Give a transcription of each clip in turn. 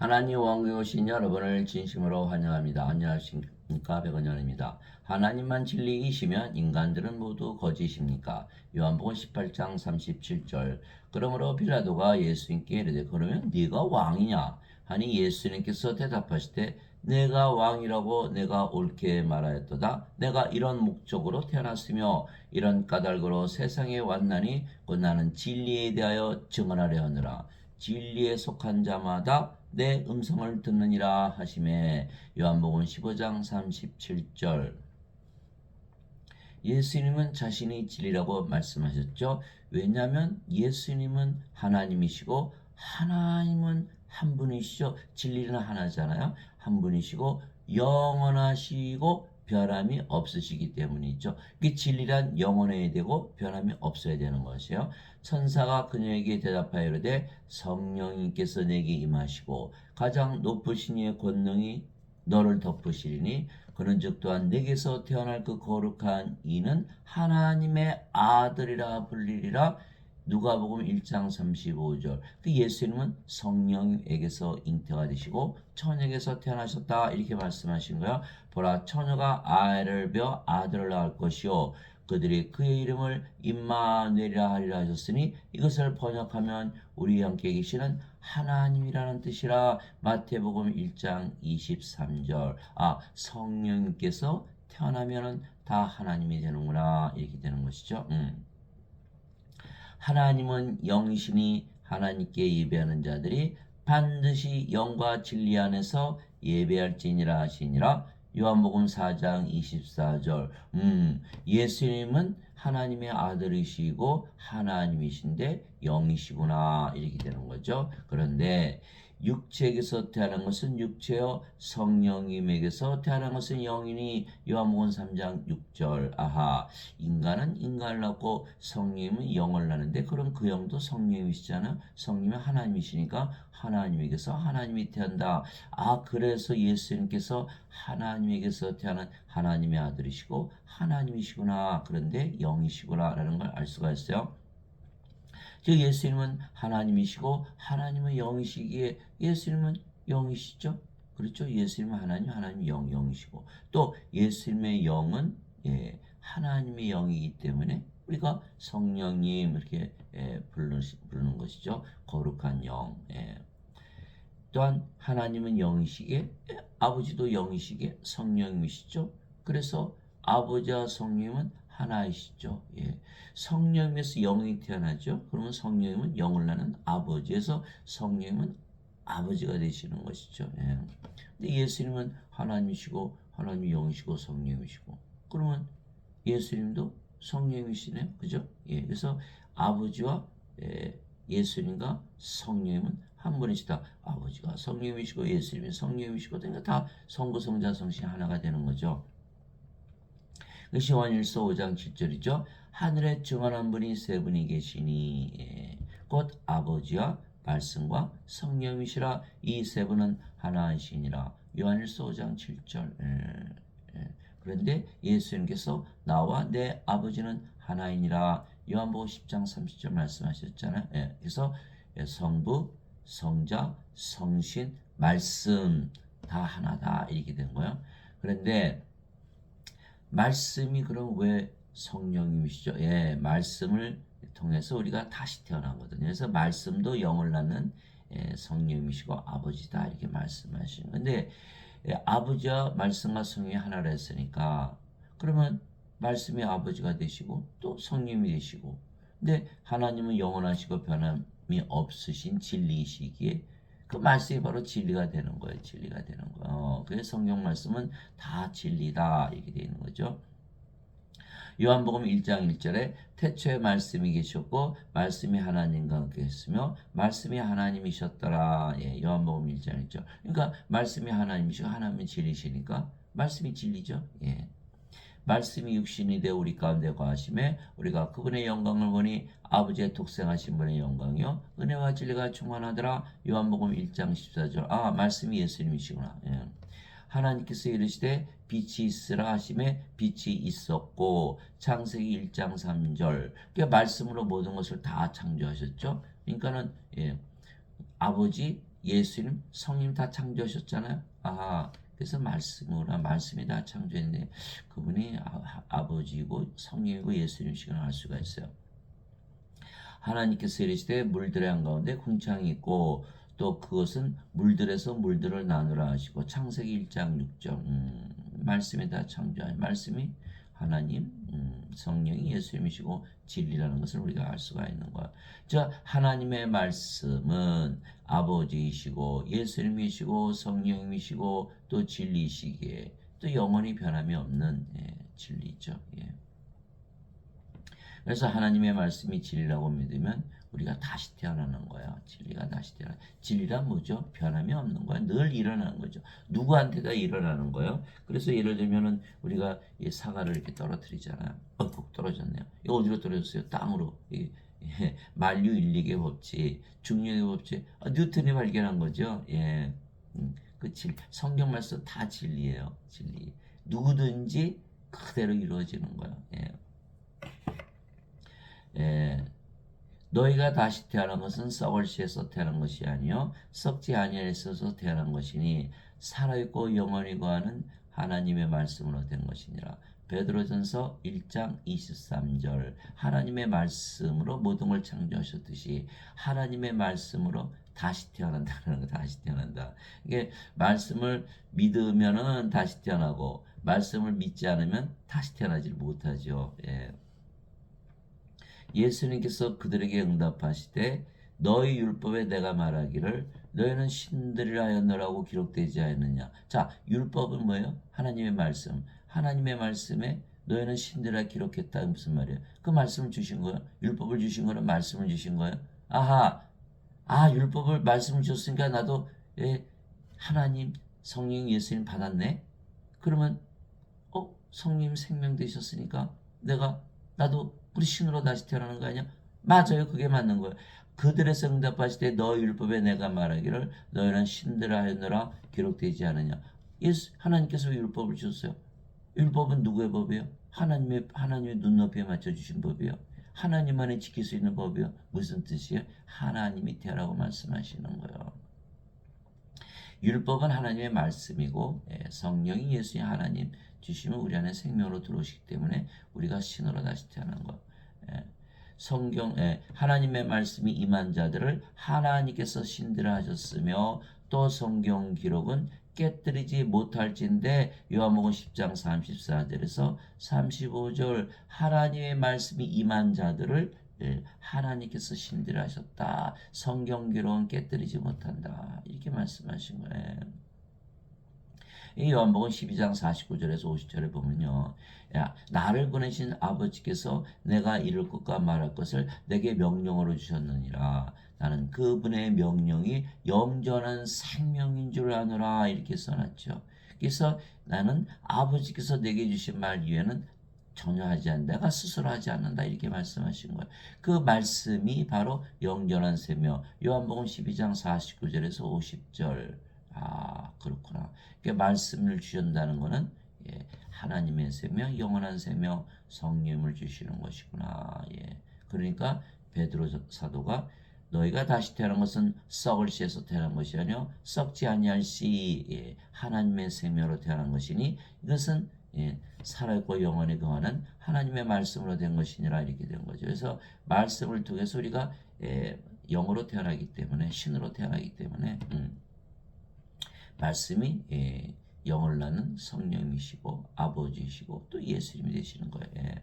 하나님 왕국에 오신 여러분을 진심으로 환영합니다. 안녕하십니까? 백원현입니다. 하나님만 진리이시면 인간들은 모두 거짓입니까? 요한복음 18장 37절. 그러므로 빌라도가 예수님께 이르되 그러면 네가 왕이냐? 하니 예수님께서 대답하시되 내가 왕이라고 내가 옳게 말하였도다. 내가 이런 목적으로 태어났으며 이런 까닭으로 세상에 왔나니 곧 나는 진리에 대하여 증언하려 하느라. 진리에 속한 자마다 내 음성을 듣느니라 하시매. 요한복음 15장 37절. 예수님은 자신이 진리라고 말씀하셨죠. 왜냐하면 예수님은 하나님이시고 하나님은 한 분이시죠. 진리는 하나잖아요. 한 분이시고 영원하시고 변함이 없으시기 때문이죠. 그 진리란 영원해야 되고 변함이 없어야 되는 것이에요. 천사가 그녀에게 대답하여 이르되 성령님께서 내게 임하시고 가장 높으신 이의 권능이 너를 덮으시리니 그런즉 또한 내게서 태어날 그 거룩한 이는 하나님의 아들이라 불리리라. 누가복음 1장 35절. 그 예수님은 성령에게서 잉태가 되시고 처녀에게서 태어나셨다 이렇게 말씀하신 거예요. 보라 처녀가 아이를 벼 아들을 낳을 것이요 그들이 그의 이름을 임마누엘이라 하리라 하셨으니 이것을 번역하면 우리 함께 계시는 하나님이라는 뜻이라. 마태복음 1장 23절. 성령님께서 태어나면은 다 하나님이 되는구나 이렇게 되는 것이죠. 하나님은 영이시니 하나님께 예배하는 자들이 반드시 영과 진리 안에서 예배할지니라 하시니라. 요한복음 4장 24절. 예수님은 하나님의 아들이시고 하나님이신데 영이시구나 이렇게 되는 거죠. 그런데 육체에게서 태어난 것은 육체요 성령님에게서 태어난 것은 영이니. 요한복음 3장 6절. 인간은 인간을 낳고 성령님은 영을 낳는데 그럼 그 영도 성령님이시잖아요. 성령님은 하나님이시니까 하나님에게서 하나님이 태어난다. 그래서 예수님께서 하나님에게서 태어난 하나님의 아들이시고 하나님이시구나. 그런데 영이시구나 라는 걸 알 수가 있어요. 즉 예수님은 하나님이시고 하나님은 영이시기에 예수님은 영이시죠. 그렇죠. 예수님은 하나님 영이시고 또 예수님의 영은 하나님의 영이기 때문에 우리가 성령님 이렇게 부르는 것이죠. 거룩한 영. 또한 하나님은 영이시기에 아버지도 영이시기에 성령이시죠. 그래서 아버지와 성령님은 하나이시죠. 성령에서 영이 태어나죠. 그러면 성령님은 영을 낳는 아버지에서 성령님은 아버지가 되시는 것이죠. 근데 예수님은 하나님이시고 하나님이 영이시고 성령이시고 그러면 예수님도 성령이시네요. 그죠? 그래서 아버지와 예수님과 성령님은 한 분이시다. 아버지가 성령이시고 예수님이 성령이시고 그러니까 다 성부 성자 성신 하나가 되는 거죠. 요한일서 5장 7절이죠. 하늘에 증언한 분이 세 분이 계시니 곧 아버지와 말씀과 성령이시라. 이 세 분은 하나이시니라. 요한일서 5장 7절. 그런데 예수님께서 나와 내 아버지는 하나이니라. 요한복음 10장 30절 말씀하셨잖아요. 그래서 성부, 성자, 성신, 말씀 다 하나다 이렇게 된 거예요. 그런데 말씀이 그럼 왜 성령님이시죠? 말씀을 통해서 우리가 다시 태어나거든요. 그래서 말씀도 영을 낳는 성령님이시고 아버지다 이렇게 말씀하시는 건데 아버지와 말씀과 성령이 하나라 했으니까 그러면 말씀이 아버지가 되시고 또 성령이 되시고 근데 하나님은 영원하시고 변함이 없으신 진리이시기에 그 말씀이 바로 진리가 되는 거예요. 진리가 되는 거예요. 그래서 성경 말씀은 다 진리다 이렇게 되어 있는 거죠. 요한복음 1장 1절에 태초에 말씀이 계셨고 말씀이 하나님과 함께 했으며 말씀이 하나님이셨더라. 요한복음 1장 1절. 그러니까 말씀이 하나님이시고 하나님이 진리시니까 말씀이 진리죠. 말씀이 육신이 되어 우리 가운데 거하심에 우리가 그분의 영광을 보니 아버지의 독생하신 분의 영광이요 은혜와 진리가 충만하더라. 요한복음 1장 14절. 말씀이 예수님이시구나. 하나님께서 이르시되 빛이 있으라 하심에 빛이 있었고. 창세기 1장 3절. 그러니까 말씀으로 모든 것을 다 창조하셨죠. 그러니까는 아버지 예수님, 성님 다 창조하셨잖아요. 아하. 그래서 말씀이 다 창조했는데 그분이 아버지이고 성령이고 예수님이시구나 알 수가 있어요. 하나님께서 이르시되 물들의 한가운데 궁창이 있고 또 그것은 물들에서 물들을 나누라 하시고 창세기 1장 6절 말씀이 다 창조한 말씀이 하나님, 성령이 예수님이시고 진리라는 것을 우리가 알 수가 있는 거야. 저 하나님의 말씀은 아버지이시고 예수님이시고 성령이시고 또 진리이시기에 또 영원히 변함이 없는 진리죠. 예. 그래서 하나님의 말씀이 진리라고 믿으면 우리가 다시 태어나는 거야. 진리가 다시 태어나. 진리란 뭐죠? 변함이 없는 거야. 늘 일어나는 거죠. 누구한테다 일어나는 거예요. 그래서 예를 들면은 우리가 이 사과를 이렇게 떨어뜨리잖아요. 꼭 떨어졌네요. 이거 어디로 떨어졌어요? 땅으로. 만류 인력의 법칙, 중력의 법칙. 뉴턴이 발견한 거죠. 예. 성경 말씀 다 진리예요. 진리. 누구든지 그대로 이루어지는 거야. 예. 너희가 다시 태어난 것은 썩을 씨에서 태어난 것이 아니요 썩지 아니하여서 태어난 것이니 살아있고 영원히 거하는 하나님의 말씀으로 된 것이니라. 베드로전서 1장 23절 하나님의 말씀으로 모든 걸 창조하셨듯이 하나님의 말씀으로 다시 태어난다는 거. 다시 태어난다. 이게 말씀을 믿으면은 다시 태어나고 말씀을 믿지 않으면 다시 태어나지 못하죠. 예. 예수님께서 그들에게 응답하시되 너희 율법에 내가 말하기를 너희는 신들이라 하였노라고 기록되지 않느냐. 자, 율법은 뭐예요? 하나님의 말씀. 하나님의 말씀에 너희는 신들이라 기록했다. 무슨 말이에요? 그 말씀을 주신 거예요? 율법을 주신 거는 말씀을 주신 거예요? 아하. 율법을 말씀을 줬으니까 나도 하나님, 성령, 예수님 받았네. 그러면 성령 생명 되셨으니까 나도 우리 신으로 다시 태어나는 거 아니야? 맞아요. 그게 맞는 거예요. 그들에서 응답하실 때 너희 율법에 내가 말하기를 너희는 신들아 하였노라 기록되지 않느냐. 하나님께서 왜 율법을 주셨어요? 율법은 누구의 법이에요? 하나님의 눈높이에 맞춰주신 법이에요. 하나님만이 지킬 수 있는 법이에요. 무슨 뜻이에요? 하나님이 되라고 말씀하시는 거예요. 율법은 하나님의 말씀이고 성령이 예수의 하나님 주시면 우리 안에 생명으로 들어오시기 때문에 우리가 신으로 다시 태어난 것. 하나님의 말씀이 임한 자들을 하나님께서 신들아 하셨으며 또 성경 기록은 깨뜨리지 못할진대 요한복음 10장 34절에서 35절 하나님의 말씀이 임한 자들을 하나님께서 신들아 하셨다. 성경 기록은 깨뜨리지 못한다. 이렇게 말씀하신 거예요. 이 요한복음 12장 49절에서 50절에 보면요. 나를 보내신 아버지께서 내가 이룰 것과 말할 것을 내게 명령으로 주셨느니라. 나는 그분의 명령이 영전한 생명인 줄 아노라. 이렇게 써놨죠. 그래서 나는 아버지께서 내게 주신 말 이외에는 전혀 하지 않는다. 내가 스스로 하지 않는다. 이렇게 말씀하신 거예요. 그 말씀이 바로 영전한 생명. 요한복음 12장 49절에서 50절. 그렇구나. 그러니까 말씀을 주신다는 것은 하나님의 생명, 영원한 생명, 성령을 주시는 것이구나. 그러니까 베드로 사도가 너희가 다시 태어난 것은 썩을 씨에서 태어난 것이 아니요 썩지 아니할 씨 하나님의 생명으로 태어난 것이니 이것은 살아있고 영원히 거하는 하나님의 말씀으로 된 것이니라. 이렇게 된 거죠. 그래서 말씀을 통해서 우리가 영으로 태어나기 때문에 신으로 태어나기 때문에 말씀이 영을 낳는 성령이시고 아버지이시고 또 예수님이 되시는 거예요.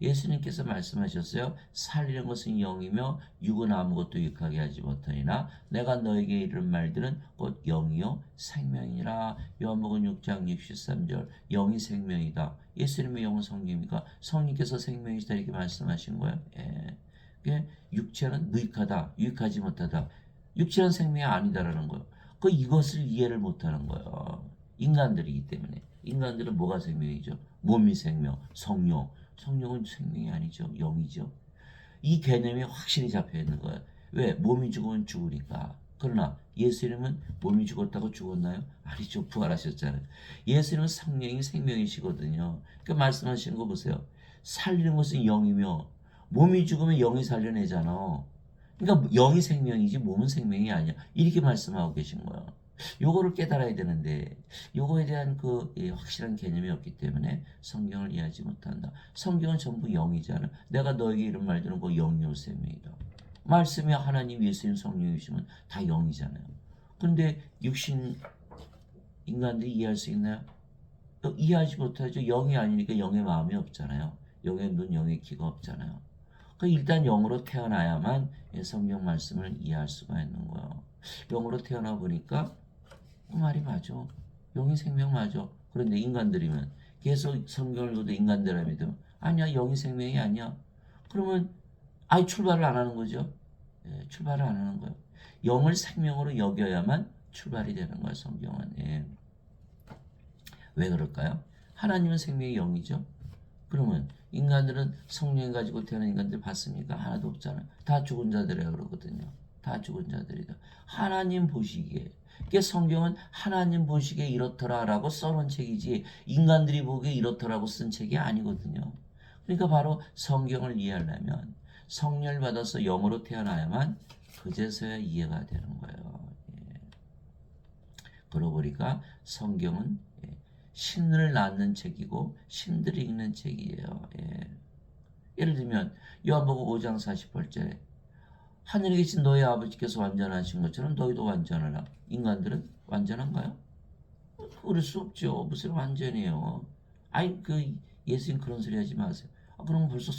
예수님께서 말씀하셨어요. 살리는 것은 영이며 육은 아무것도 유익하게 하지 못하니라. 내가 너에게 이른 말들은 곧 영이요 생명이라. 요한복음 6장 63절 영이 생명이다. 예수님의 영은 성령이니까 성령께서 생명이시다 이렇게 말씀하신 거예요. 육체는 무익하다. 유익하지 못하다. 육체는 생명이 아니다라는 거예요. 이것을 이해를 못하는 거예요. 인간들이기 때문에. 인간들은 뭐가 생명이죠? 몸이 생명, 성령. 성령은 생명이 아니죠. 영이죠. 이 개념이 확실히 잡혀 있는 거예요. 왜? 몸이 죽으면 죽으니까. 그러나 예수님은 몸이 죽었다고 죽었나요? 아니죠. 부활하셨잖아요. 예수님은 성령이 생명이시거든요. 그러니까 말씀하시는 거 보세요. 살리는 것은 영이며 몸이 죽으면 영이 살려내잖아. 그러니까 영이 생명이지 몸은 생명이 아니야. 이렇게 말씀하고 계신 거예요. 요거를 깨달아야 되는데 요거에 대한 그 확실한 개념이 없기 때문에 성경을 이해하지 못한다. 성경은 전부 영이잖아. 내가 너에게 이런 말 들은 거 영이요 생명이다. 말씀이 하나님, 예수님, 성령이시면 다 영이잖아요. 그런데 육신 인간들이 이해할 수 있나요? 이해하지 못하죠. 영이 아니니까 영의 마음이 없잖아요. 영의 눈, 영의 귀가 없잖아요. 그러니까 일단 영으로 태어나야만 성경 말씀을 이해할 수가 있는 거예요. 영으로 태어나 보니까 그 말이 맞아. 영이 생명 맞아. 그런데 인간들이면 계속 성경을 읽어도 인간들아 믿으면 아니야, 영이 생명이 아니야. 그러면 아예 출발을 안 하는 거죠. 출발을 안 하는 거예요. 영을 생명으로 여겨야만 출발이 되는 거예요, 성경은. 왜 그럴까요? 하나님은 생명의 영이죠. 그러면 인간들은 성령 가지고 태어난 인간들 봤습니까? 하나도 없잖아요. 다 죽은 자들이라 그러거든요. 다 죽은 자들이다. 하나님 보시기에. 그게 성경은 하나님 보시기에 이렇더라라고 써놓은 책이지 인간들이 보기에 이렇더라고 쓴 책이 아니거든요. 그러니까 바로 성경을 이해하려면 성령을 받아서 영으로 태어나야만 그제서야 이해가 되는 거예요. 그러고 보니까 성경은 신을 낳는 책이고 신들이 읽는 책이에요. 예를 들면 요한복음 5장 48절에 하늘에 계신 너희 아버지께서 완전하신 것처럼 너희도 완전하라. 인간들은 완전한가요? 그럴 수 없죠. 무슨 완전해요. 아이 그 예수님 그런 소리 하지 마세요. 그러면 벌써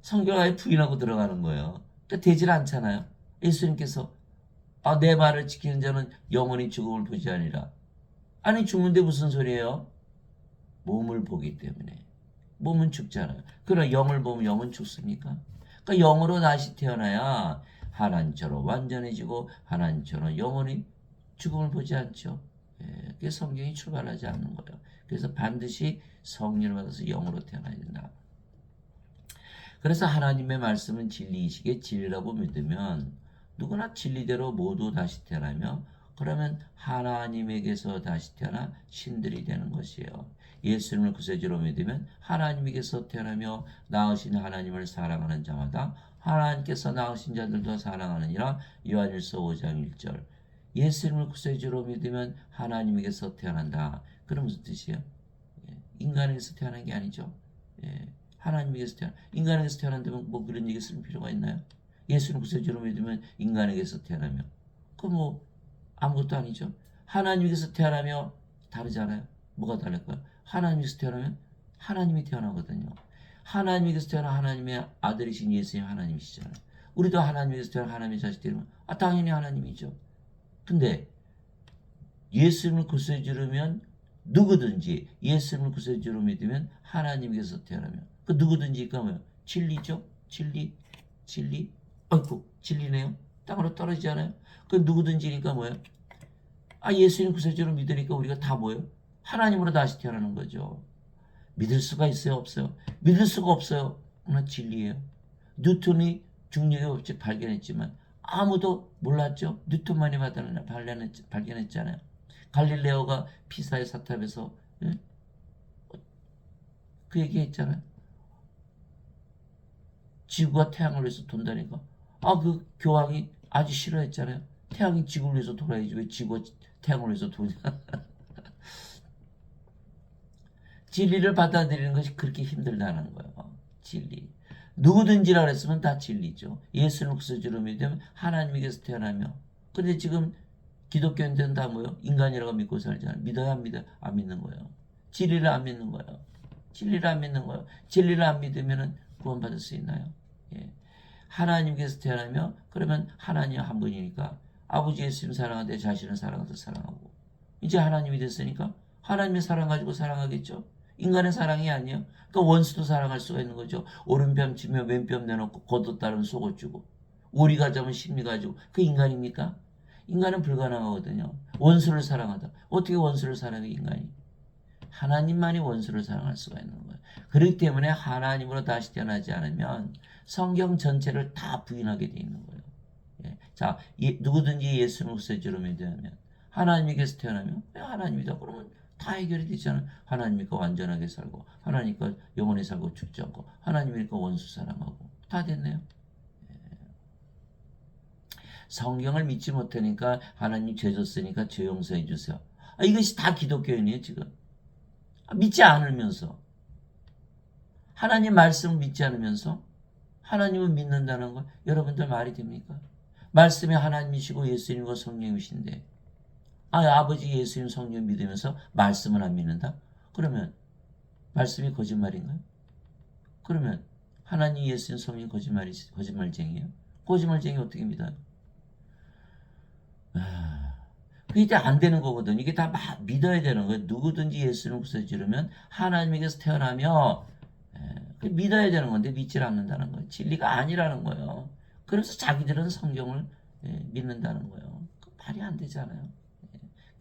성경 아예 부인하고 들어가는 거예요. 그러니까 되질 않잖아요. 예수님께서 내 말을 지키는 자는 영원히 죽음을 보지 아니라. 아니 죽는데 무슨 소리예요? 몸을 보기 때문에. 몸은 죽잖아요. 그러나 영을 보면 영은 죽습니까? 그러니까 영으로 다시 태어나야 하나님처럼 완전해지고 하나님처럼 영원히 죽음을 보지 않죠. 그게 성경이 출발하지 않는 거예요. 그래서 반드시 성령을 받아서 영으로 태어나야 된다. 그래서 하나님의 말씀은 진리이시기에 진리라고 믿으면 누구나 진리대로 모두 다시 태어나며 그러면 하나님에게서 다시 태어나 신들이 되는 것이에요. 예수님을 구세주로 믿으면 하나님에게서 태어나며 낳으신 하나님을 사랑하는 자마다 하나님께서 낳으신 자들도 사랑하느니라. 요한일서 5장 1절. 예수님을 구세주로 믿으면 하나님에게서 태어난다. 그럼 무슨 뜻이에요? 인간에게서 태어난 게 아니죠. 하나님에게서 태어난, 인간에게서 태어난다면 뭐 그런 얘기 쓸 필요가 있나요? 예수는 구세주로 믿으면 인간에게서 태어나며 그 뭐 아무것도 아니죠. 하나님에게서 태어나며 다르잖아요. 뭐가 다를까요? 하나님에게서 태어나면 하나님이 태어나거든요. 하나님에게서 태어난 하나님의 아들이신 예수님 하나님이시잖아요. 우리도 하나님에게서 태어난 하나님의 자식들이면 당연히 하나님이죠. 근데 예수님을 구세주로 면 누구든지 예수님을 구세주로 믿으면 하나님께서 태어나면 그 누구든지가 뭐예요? 진리죠? 진리. 아이고 진리네요. 땅으로 떨어지지 않아요? 그 누구든지니까 뭐예요? 예수님 구세주로 믿으니까 우리가 다 뭐예요? 하나님으로 다시 태어나는 거죠. 믿을 수가 있어요? 없어요? 믿을 수가 없어요. 그러나 진리예요. 뉴턴이 중력의 법칙 발견했지만 아무도 몰랐죠. 뉴턴만이 발견했잖아요. 갈릴레오가 피사의 사탑에서 그 얘기했잖아요. 지구가 태양을 위해서 돈다니까. 그 교황이 아주 싫어했잖아요. 태양이 지구를 위해서 돌아야지 왜 지구가 태양을 위해서 도냐. 진리를 받아들이는 것이 그렇게 힘들다는 거예요. 진리. 누구든지라 그랬으면 다 진리죠. 예수를 구세주로 믿으면 하나님에게서 태어나며. 근데 지금 기독교인들은 다 뭐요? 인간이라고 믿고 살잖아요. 믿어야 안 믿어요? 안 믿는 거예요. 진리를 안 믿는 거예요. 진리를 안 믿는 거예요. 진리를 안 믿으면 구원받을 수 있나요? 하나님께서 태어나며 그러면 하나님 한 분이니까 아버지 예수님 사랑하되 자신을 사랑하듯 사랑하고 이제 하나님이 됐으니까 하나님의 사랑 가지고 사랑하겠죠. 인간의 사랑이 아니에요. 그러니까 원수도 사랑할 수가 있는 거죠. 오른뺨 치며 왼뺨 내놓고 걷었다는 속어주고 오리 가자면 심리 가지고 그 인간입니까? 인간은 불가능하거든요. 원수를 사랑하다. 어떻게 원수를 사랑해 인간이? 하나님만이 원수를 사랑할 수가 있는 거예요. 그렇기 때문에 하나님으로 다시 태어나지 않으면 성경 전체를 다 부인하게 돼 있는 거예요. 자, 누구든지 예수를 구세주로 믿으면 하나님에게서 태어나면 하나님이다. 그러면 다 해결이 되잖아요. 하나님이니까 완전하게 살고 하나님이니까 영원히 살고 죽지 않고 하나님이니까 원수 사랑하고 다 됐네요. 성경을 믿지 못하니까 하나님 죄 졌으니까 죄 용서해 주세요. 이것이 다 기독교인이에요 지금. 믿지 않으면서 하나님 말씀을 믿지 않으면서 하나님을 믿는다는 거 여러분들 말이 됩니까? 말씀이 하나님이시고 예수님과 성령이신데 아버지 예수님 성령 믿으면서 말씀을 안 믿는다? 그러면 말씀이 거짓말인가요? 그러면 하나님 예수님 성령 거짓말쟁이에요? 거짓말쟁이 어떻게 믿어요? 그게 안 되는 거거든. 이게 다 믿어야 되는 거예요. 누구든지 예수를 구세주려면 하나님에게서 태어나며 믿어야 되는 건데 믿질 않는다는 거예요. 진리가 아니라는 거예요. 그래서 자기들은 성경을 믿는다는 거예요. 말이 안 되잖아요.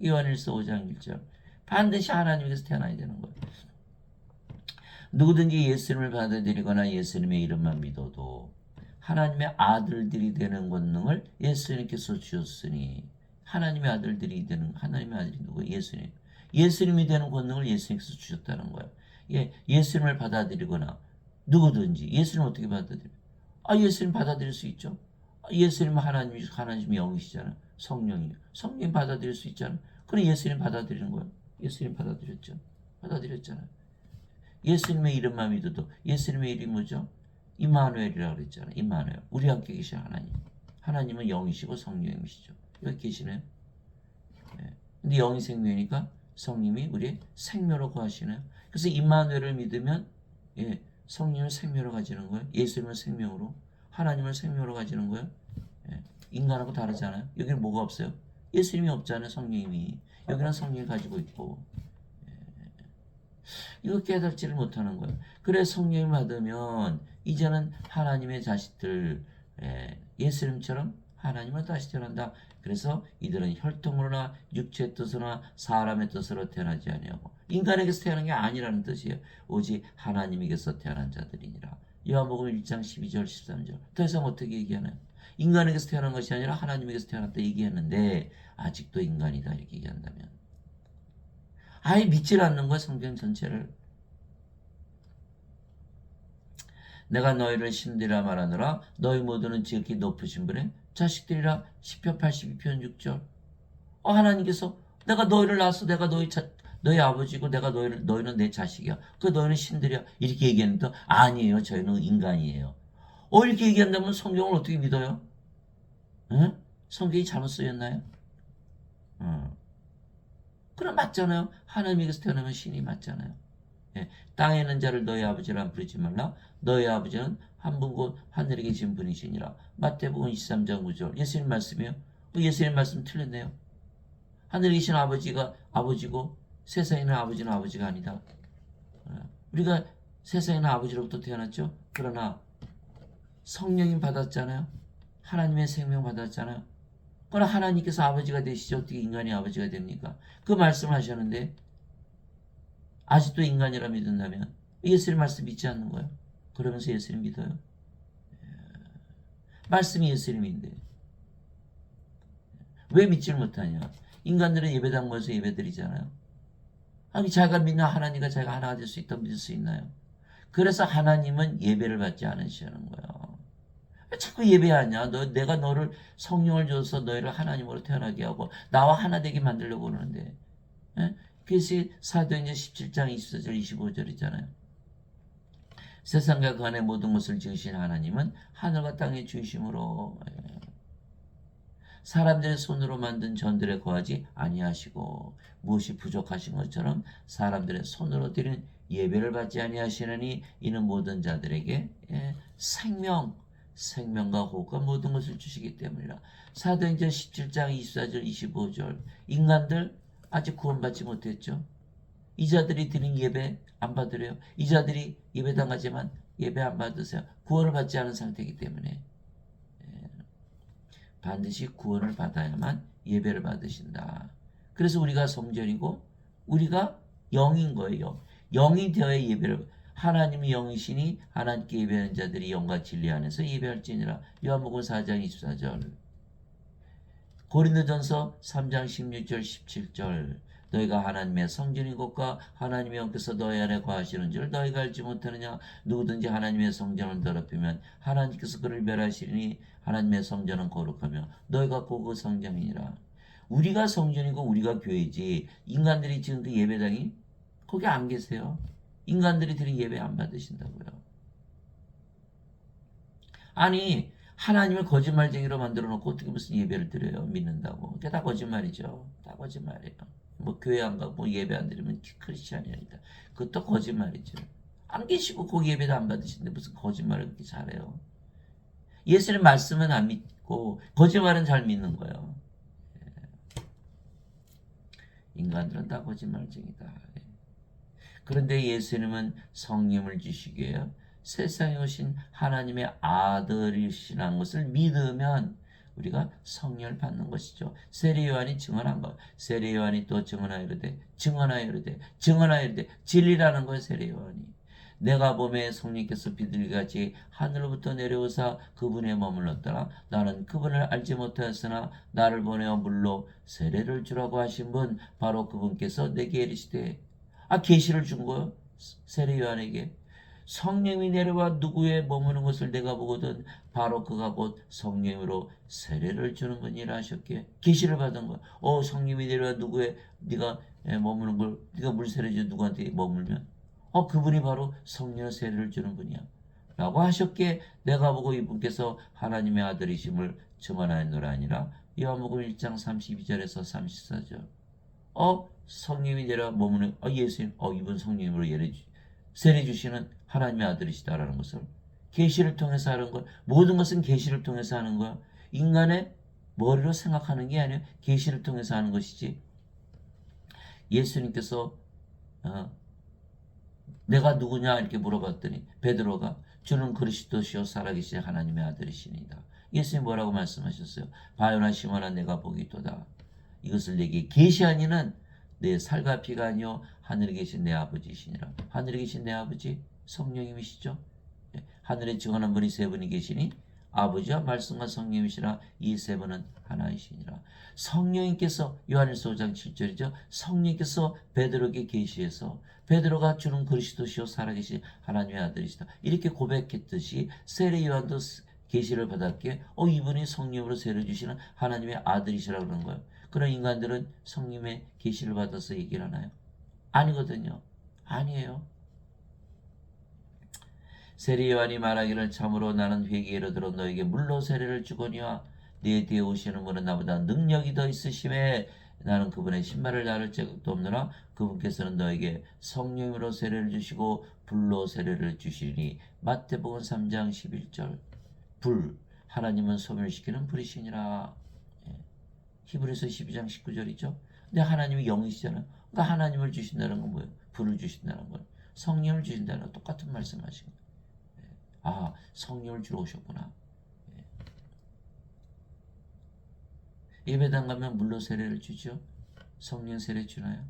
요한일서 5장 1절 반드시 하나님에게서 태어나야 되는 거예요. 누구든지 예수님을 받아들이거나 예수님의 이름만 믿어도 하나님의 아들들이 되는 권능을 예수님께서 주셨으니 하나님의 아들들이 되는 하나님의 아들이 누구예요? 예수님. 예수님이 되는 권능을 예수님께서 주셨다는 거예요. 예수님을 받아들이거나 누구든지 예수님 어떻게 받아들여요? 예수님 받아들일 수 있죠. 예수님은 하나님 영이시잖아요. 성령님 받아들일 수 있잖아요. 그럼 예수님 받아들이는 거예요. 예수님 받아들였잖아요. 예수님의 이름만 믿어도 예수님의 이름이 뭐죠? 임마누엘이라고 그랬잖아요. 임마누엘. 우리 함께 계신 하나님. 하나님은 영이시고 성령이시죠. 여기 계시네요. 근데 영이 생명이니까 성님이 우리의 생명으로 거하시네요. 그래서 임마누엘을 믿으면 성령을 생명으로 가지는 거예요. 예수님을 생명으로, 하나님을 생명으로 가지는 거예요. 인간하고 다르잖아요. 여기는 뭐가 없어요? 예수님이 없잖아요. 성령님이. 여기는 성령이 가지고 있고. 이거 깨닫지를 못하는 거예요. 그래 성령을 받으면 이제는 하나님의 자식들 예수님처럼 하나님을 다시 태어난다. 그래서 이들은 혈통으로나 육체의 뜻으로나 사람의 뜻으로 태어나지 아니하고 인간에게서 태어난 게 아니라는 뜻이에요. 오직 하나님에게서 태어난 자들이니라. 요한복음 1장 12절 13절. 더 이상 어떻게 얘기하나요? 인간에게서 태어난 것이 아니라 하나님에게서 태어났다 얘기했는데 아직도 인간이다 이렇게 얘기한다면 아예 믿질 않는 거야 성경 전체를. 내가 너희를 신들이라 말하노라 너희 모두는 지극히 높으신 분의 자식들이라. 시편 82편 6절. 하나님께서 내가 너희를 낳았어. 내가 너희 아버지고 내가 너희는 내 자식이야. 너희는 신들이야. 이렇게 얘기했는데 아니에요. 저희는 인간이에요. 이렇게 얘기한다면 성경을 어떻게 믿어요? 응? 성경이 잘못 쓰였나요? 그럼 맞잖아요. 하나님에게서 태어나면 신이 맞잖아요. 땅에 있는 자를 너희 아버지라 부르지 말라. 너희 아버지는 한 분 곧 하늘에 계신 분이시니라. 마태복음 23장 9절. 예수님 말씀이요. 예수님 말씀 틀렸네요. 하늘에 계신 아버지가 아버지고 세상에 있는 아버지는 아버지가 아니다. 우리가 세상에 있는 아버지로부터 태어났죠. 그러나 성령님 받았잖아요. 하나님의 생명 받았잖아요. 그러나 하나님께서 아버지가 되시죠. 어떻게 인간이 아버지가 됩니까? 그 말씀을 하셨는데 아직도 인간이라 믿는다면 예수님 말씀 믿지 않는 거예요. 그러면서 예수님 믿어요. 말씀이 예수님인데 왜 믿지를 못하냐? 인간들은 예배당 모여서 예배드리잖아요. 아니 자기가 믿는 하나님과 자기가 하나가 될 수 있다고 믿을 수 있나요? 그래서 하나님은 예배를 받지 않으시는 거예요. 왜 자꾸 예배하냐? 내가 너를 성령을 줘서 너희를 하나님으로 태어나게 하고 나와 하나 되게 만들려고 그러는데 그것이 사도행전 17장 24절 25절이잖아요. 세상과 그 안에 모든 것을 지으신 하나님은 하늘과 땅의 중심으로 사람들의 손으로 만든 전들에 거하지 아니하시고 무엇이 부족하신 것처럼 사람들의 손으로 드린 예배를 받지 아니하시느니 이는 모든 자들에게 생명과 호흡과 모든 것을 주시기 때문이라. 사도행전 17장 24절 25절. 인간들 아직 구원받지 못했죠. 이 자들이 드린 예배 안 받으래요. 이 자들이 예배당하지만 예배 안 받으세요. 구원을 받지 않은 상태이기 때문에 반드시 구원을 받아야만 예배를 받으신다. 그래서 우리가 성전이고 우리가 영인 거예요. 영이 되어야 예배를 하나님이 영이시니 하나님께 예배하는 자들이 영과 진리 안에서 예배할지니라. 요한복음 4장 24절. 고린도전서 3장 16절 17절. 너희가 하나님의 성전인 것과 하나님의 영께서 너희 안에 거하시는 줄 너희가 알지 못하느냐. 누구든지 하나님의 성전을 더럽히면 하나님께서 그를 멸하시리니 하나님의 성전은 거룩하며 너희가 곧 그 성전이니라. 우리가 성전이고 우리가 교회지 인간들이 지금 그 예배당이 거기 안 계세요. 인간들이 드린 예배 안 받으신다고요. 아니 하나님을 거짓말쟁이로 만들어 놓고 어떻게 무슨 예배를 드려요? 믿는다고. 그게 다 거짓말이죠. 다 거짓말이에요. 뭐 교회 안 가고 뭐 예배 안 드리면 크리스찬이 아니다. 그것도 거짓말이죠. 안 계시고 거기 예배도 안 받으시는데 무슨 거짓말을 그렇게 잘해요. 예수님 말씀은 안 믿고 거짓말은 잘 믿는 거예요. 인간들은 다 거짓말쟁이다. 그런데 예수님은 성령을 주시기에요. 세상에 오신 하나님의 아들이시라는 것을 믿으면 우리가 성령을 받는 것이죠. 세례 요한이 증언한 것. 세례 요한이 또 증언하여 이르되 진리라는 거예요. 세례 요한이. 내가 봄에 성령께서 비둘기같이 하늘로부터 내려오사 그분에 머물렀더라. 나는 그분을 알지 못하였으나 나를 보내어 물로 세례를 주라고 하신 분 바로 그분께서 내게 이르시되 계시를 준 거예요. 세례 요한에게. 성령이 내려와 누구에 머무는 것을 내가 보거든 바로 그가 곧 성령으로 세례를 주는 분이라 하셨기에 계시를 받은 거야. 성령이 내려와 누구에 네가 머무는 걸 네가 물 세례 주 누구한테 머물면 그분이 바로 성령 세례를 주는 분이야. 라고 하셨기에 내가 보고 이분께서 하나님의 아들이심을 증언하였노라 아니라 요한복음 1장 32절에서 34절. 성령이 내려와 머무는 예수님 이분 성령으로 세례 주시는 하나님의 아들이시다라는 것을 계시를 통해서 하는 것. 모든 것은 계시를 통해서 하는 거야. 인간의 머리로 생각하는 게 아니라 계시를 통해서 하는 것이지. 예수님께서 내가 누구냐 이렇게 물어봤더니 베드로가 주는 그리스도시요 살아계신 하나님의 아들이시니이다. 예수님 뭐라고 말씀하셨어요? 바요나 시몬아 내가 보기도다. 이것을 내게 계시하니는 내 살과 피가 아니요 하늘에 계신 내 아버지시니라. 하늘에 계신 내 아버지 성령님이시죠. 하늘에 증언한 분이 세 분이 계시니 아버지와 말씀과 성령이시라. 이 세 분은 하나이시니라. 성령님께서 요한일서 5장 7절이죠. 성령님께서 베드로에게 계시해서 베드로가 주는 그리스도시요 살아계신 하나님의 아들이시다. 이렇게 고백했듯이 세례 요한도 계시를 받았기에 이분이 성령으로 세례 주시는 하나님의 아들이시라고 그러는 거예요. 그런 인간들은 성령의 계시를 받아서 얘기를 하나요? 아니거든요. 아니에요. 세례 요한이 말하기를 참으로 나는 회개에 이르도록 너에게 물로 세례를 주거니와 네 뒤에 오시는 분은 나보다 능력이 더 있으심에 나는 그분의 신발을 나를 자격도 없느라 그분께서는 너에게 성령으로 세례를 주시고 불로 세례를 주시리니 마태복음 3장 11절. 불 하나님은 소멸시키는 불이시니라. 히브리서 12장 19절이죠. 근데 하나님이 영이시잖아요. 그러니까 하나님을 주신다는 건 뭐예요? 불을 주신다는 거예요. 성령을 주신다는 건 똑같은 말씀하신 거예요. 성령을 주러 오셨구나. 예배당 가면 물로 세례를 주죠. 성령 세례 주나요?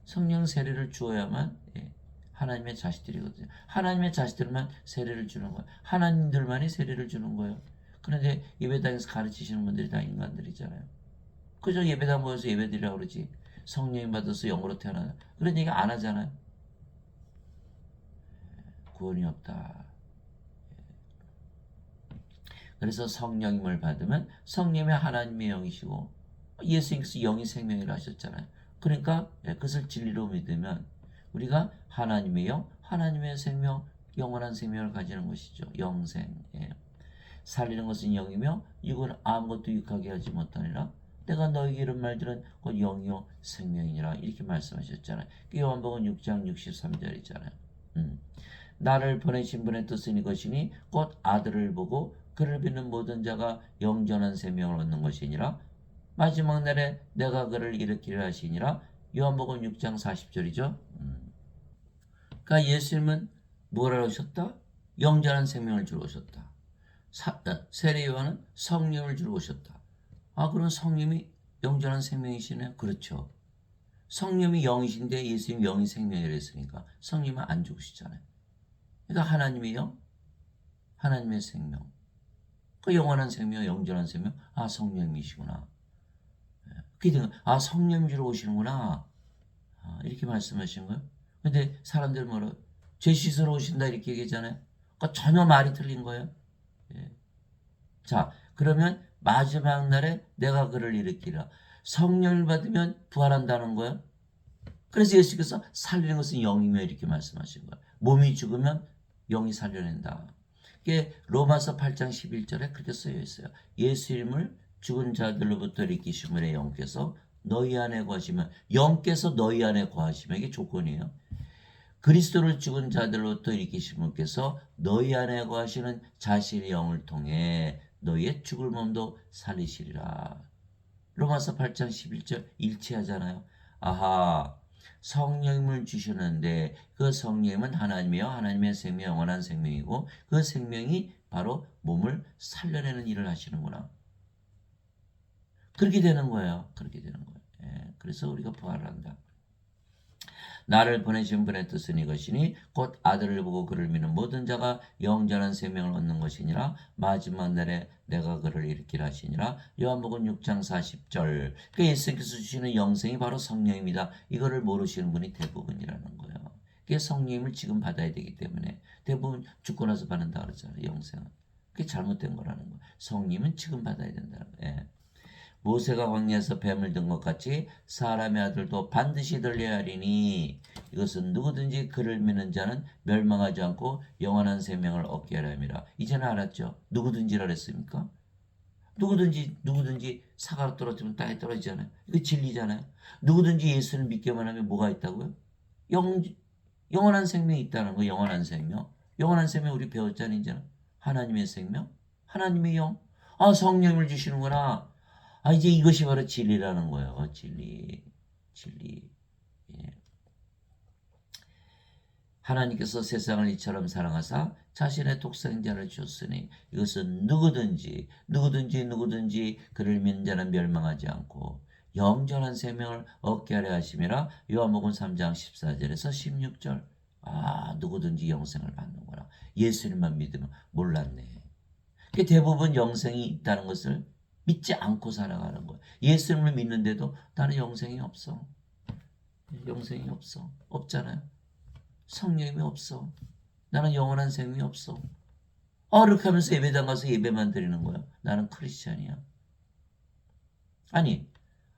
성령 세례를 주어야만 하나님의 자식들이거든요. 하나님의 자식들만 세례를 주는 거예요. 하나님들만이 세례를 주는 거예요. 그런데 예배당에서 가르치시는 분들이 다 인간들이잖아요. 그저 예배당 모여서 예배드리라고 그러지. 성령이 받아서 영으로 태어나는 그런 얘기 안 하잖아요. 구원이 없다. 그래서 성령님을 받으면 성령이 하나님의 영이시고 예수님께서 영이 생명이라 하셨잖아요. 그러니까 그것을 진리로 믿으면 우리가 하나님의 영, 하나님의 생명, 영원한 생명을 가지는 것이죠. 영생. 살리는 것은 영이며 육은 아무것도 육하게 하지 못하니라. 내가 너에게 이런 말들은 곧 영이요 생명이니라. 이렇게 말씀하셨잖아요. 요한복음 6장 63절이잖아요. 나를 보내신 분의 뜻은 이것이니 곧 아들을 보고 그를 믿는 모든 자가 영전한 생명을 얻는 것이니라. 마지막 날에 내가 그를 일으키려 하시니라. 요한복음 6장 40절이죠. 그러니까 예수님은 뭐라고 하셨다? 영전한 생명을 주러 오셨다. 세례 요한은 성령을 주러 오셨다. 그럼 성령이 영전한 생명이시네요? 그렇죠. 성령이 영이신데 예수님 영이 생명이라 했으니까 성령은 안 죽으시잖아요. 그러니까 하나님의 영, 하나님의 생명. 그 영원한 생명, 영전한 생명, 성령이시구나. 그게 된 거예요. 아, 성령이 주러 오시는구나. 이렇게 말씀하신 거예요. 근데 사람들 뭐라 죄 씻으러 오신다 이렇게 얘기하잖아요. 그러니까 전혀 말이 틀린 거예요. 예. 자, 그러면 마지막 날에 내가 그를 일으키라. 성령을 받으면 부활한다는 거예요. 그래서 예수께서 살리는 것은 영이며 이렇게 말씀하신 거예요. 몸이 죽으면 영이 살려낸다. 이게 로마서 8장 11절에 그렇게 쓰여 있어요. 예수 이름을 죽은 자들로부터 일으키심으로 영께서 너희 안에 거하시면, 영께서 너희 안에 거하시면, 이게 조건이에요. 그리스도를 죽은 자들로부터 일으키신 분께서 너희 안에 거하시는 자신의 영을 통해 너희의 죽을 몸도 살리시리라. 로마서 8장 11절 일치하잖아요. 아하, 성령님을 주셨는데 그 성령님은 하나님이요, 하나님의 생명, 영원한 생명이고 그 생명이 바로 몸을 살려내는 일을 하시는구나. 그렇게 되는 거예요. 그렇게 되는 거예요. 예, 그래서 우리가 부활을 한다. 나를 보내신 분의 뜻은 이것이니 곧 아들을 보고 그를 믿는 모든 자가 영원한 생명을 얻는 것이니라. 마지막 날에 내가 그를 일으키라 하시니라. 요한복음 6장 40절. 그 예수께서 주시는 영생이 바로 성령입니다. 이거를 모르시는 분이 대부분이라는 거예요. 그게 성령님을 지금 받아야 되기 때문에 대부분 죽고 나서 받는다 그러잖아요. 영생은. 그게 잘못된 거라는 거예요. 성령님은 지금 받아야 된다는 거예요. 예. 모세가 광야에서 뱀을 든 것 같이 사람의 아들도 반드시 들려야 하리니 이것은 누구든지 그를 믿는 자는 멸망하지 않고 영원한 생명을 얻게 하려 함이라. 이제는 알았죠? 누구든지라 그랬습니까? 누구든지 사과로 떨어지면 땅에 떨어지잖아요. 이거 진리잖아요. 누구든지 예수를 믿기만 하면 뭐가 있다고요? 영원한 생명이 있다는 거. 영원한 생명. 영원한 생명 우리 배웠잖아요. 이제는 하나님의 생명, 하나님의 영. 아, 성령을 주시는구나. 아, 이제 이것이 바로 진리라는 거예요. 진리. 예. 하나님께서 세상을 이처럼 사랑하사 자신의 독생자를 주었으니 이것은 누구든지 그를 믿는 자는 멸망하지 않고 영원한 생명을 얻게 하려 하심이라. 요한복음 3장 14절에서 16절. 아, 누구든지 영생을 받는구나. 예수님만 믿으면. 몰랐네. 대부분 영생이 있다는 것을 믿지 않고 살아가는 거예요. 예수님을 믿는데도 나는 영생이 없어. 영생이 없어. 없잖아요. 성령이 없어. 나는 영원한 생명이 없어. 이렇게 하면서 예배당 가서 예배만 드리는 거야. 나는 크리스찬이야. 아니,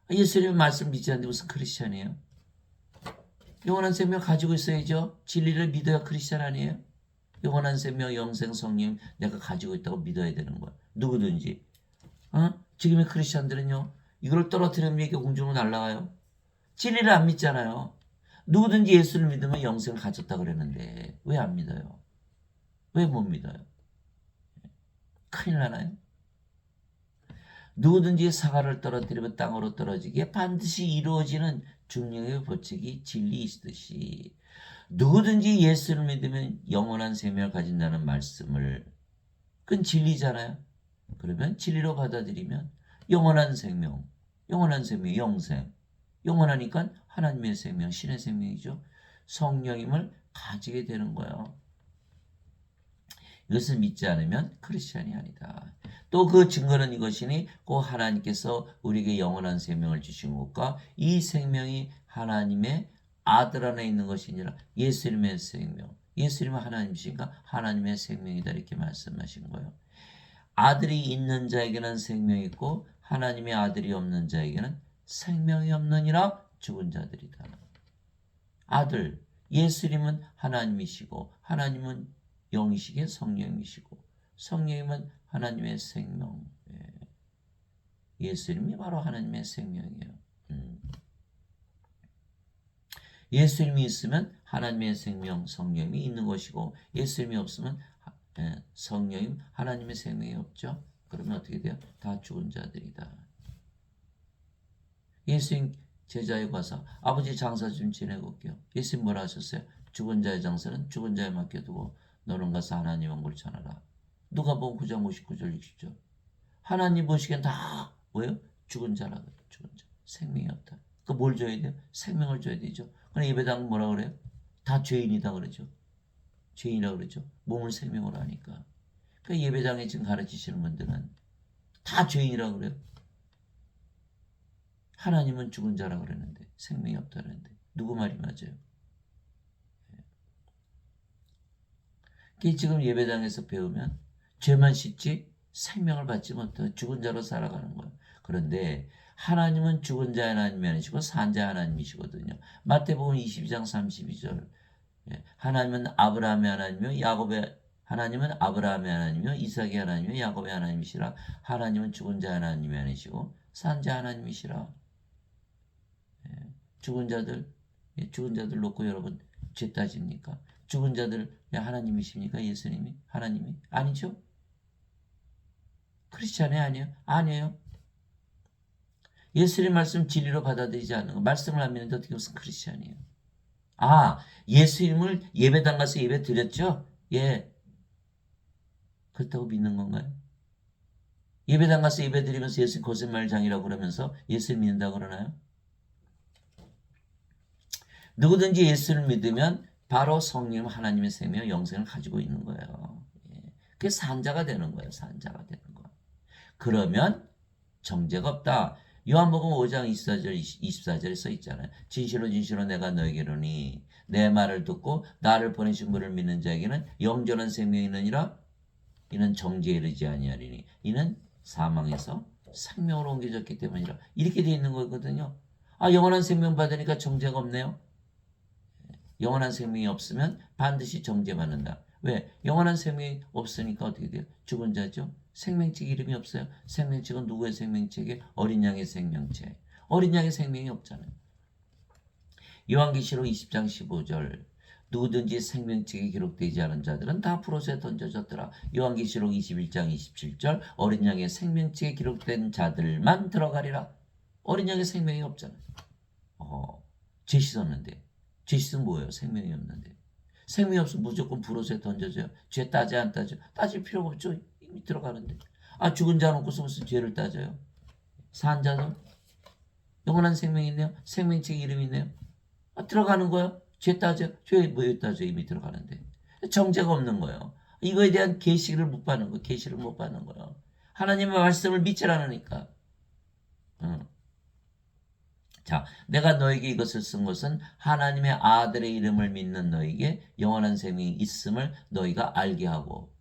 예수님의 말씀 믿지 않는데 무슨 크리스찬이에요? 영원한 생명 가지고 있어야죠. 진리를 믿어야 크리스찬 아니에요? 영원한 생명, 영생, 성령 내가 가지고 있다고 믿어야 되는 거야. 누구든지. 지금의 크리스찬들은요, 이걸 떨어뜨리면 이게 공중으로 날아가요. 진리를 안 믿잖아요. 누구든지 예수를 믿으면 영생을 가졌다 그랬는데 왜 안 믿어요? 왜 못 믿어요? 큰일 나나요? 누구든지 사과를 떨어뜨리면 땅으로 떨어지기에 반드시 이루어지는 중령의 법칙이 진리이시듯이 누구든지 예수를 믿으면 영원한 생명을 가진다는 말씀을, 그건 진리잖아요. 그러면 진리로 받아들이면 영원한 생명, 영생, 영원하니까 하나님의 생명, 신의 생명이죠. 성령임을 가지게 되는 거예요. 이것을 믿지 않으면 크리스찬이 아니다. 또 그 증거는 이것이니 꼭 하나님께서 우리에게 영원한 생명을 주신 것과 이 생명이 하나님의 아들 안에 있는 것이니라. 예수님의 생명. 예수님은 하나님이신가? 하나님의 생명이다 이렇게 말씀하신 거예요. 아들이 있는 자에게는 생명이 있고 하나님의 아들이 없는 자에게는 생명이 없느니라. 죽은 자들이다. 아들, 예수님은 하나님이시고 하나님은 영이시기에 성령이시고 성령님은 하나님의 생명. 예수님이 바로 하나님의 생명이에요. 예수님이 있으면 하나님의 생명, 성령이 있는 것이고 예수님이 없으면 성령님, 하나님의 생명이 없죠. 그러면 어떻게 돼요? 다 죽은 자들이다. 예수님 제자에 가서 아버지 장사 좀 지내고 올게요. 예수님 뭐라 하셨어요? 죽은 자의 장사는 죽은 자에 맡겨두고 너는 가서 하나님 왕국을 전하라. 누가복음 9장 59절 60절. 하나님 보시기엔 다 뭐예요? 죽은 자라고. 죽은 자. 생명이 없다. 그 뭘 줘야 돼요? 생명을 줘야 되죠. 그럼 예배당은 뭐라 그래요? 다 죄인이다 그러죠. 죄인이라고 그러죠. 몸을 생명으로 하니까. 그 예배당에 지금 가르치시는 분들은 다 죄인이라고 그래요. 하나님은 죽은 자라 그러는데 생명이 없다는데 누구 말이 맞아요? 지금 예배당에서 배우면 죄만 씻지 생명을 받지 못해 죽은 자로 살아가는 거예요. 그런데 하나님은 죽은 자의 하나님이 아니시고 산 자의 하나님이시거든요. 마태복음 22장 32절 하나님은 아브라함의 하나님이요 야곱의 하나님은 아브라함의 하나님이요 이삭의 하나님이요 야곱의 하나님이시라. 하나님은 죽은 자의 하나님이 아니시고 산 자의 하나님이시라. 죽은 자들 놓고 여러분 죄 따집니까? 죽은 자들 하나님이십니까? 예수님이? 하나님이? 아니죠. 크리스찬이 아니에요. 아니에요. 예수님 말씀 진리로 받아들이지 않는 거. 말씀을 안 믿는데 어떻게 무슨 크리스찬이에요. 아, 예수님을 예배당 가서 예배 드렸죠? 예. 그렇다고 믿는 건가요? 예배당 가서 예배 드리면서 예수님 거짓말장이라고 그러면서 예수님 믿는다고 그러나요? 누구든지 예수를 믿으면 바로 성령 하나님의 생명 영생을 가지고 있는 거예요. 그게 산자가 되는 거예요. 산자가 되는 거. 그러면 정죄가 없다. 요한복음 5장 24절에 써 있잖아요. 진실로 진실로 내가 너에게 이르노니 내 말을 듣고 나를 보내신 분을 믿는 자에게는 영존한 생명이 있느니라. 이는 정죄에 이르지 아니하리니 이는 사망에서 생명으로 옮겨졌기 때문이라. 이렇게 되어 있는 거거든요. 아, 영원한 생명 받으니까 정죄가 없네요. 영원한 생명이 없으면 반드시 정죄받는다. 왜? 영원한 생명이 없으니까 어떻게 돼요? 죽은 자죠. 생명책 이름이 없어요. 생명책은 누구의 생명책이에요? 어린 양의 생명책. 어린 양의 생명이 없잖아요. 요한계시록 20장 15절 누구든지 생명책에 기록되지 않은 자들은 다 불옷에 던져졌더라. 요한계시록 21장 27절 어린 양의 생명책에 기록된 자들만 들어가리라. 어린 양의 생명이 없잖아요. 죄 씻었는데 죄 씻은 뭐예요? 생명이 없는데. 생명이 없으면 무조건 불옷에 던져져요. 죄 따지 안 따져? 따질 필요가 없죠. 이미 들어가는데. 아, 죽은 자 놓고서 무슨 죄를 따져요? 산 자도 영원한 생명이 있네요. 생명책 이름이 있네요. 아, 들어가는 거예요. 죄 따져? 죄 뭐에 따져? 이미 들어가는데. 정죄가 없는 거예요. 이거에 대한 계시를 못 받는 거예요. 계시를 못 받는 거예요. 하나님의 말씀을 믿질 않으니까. 자, 내가 너에게 이것을 쓴 것은 하나님의 아들의 이름을 믿는 너에게 영원한 생명이 있음을 너희가 알게 하고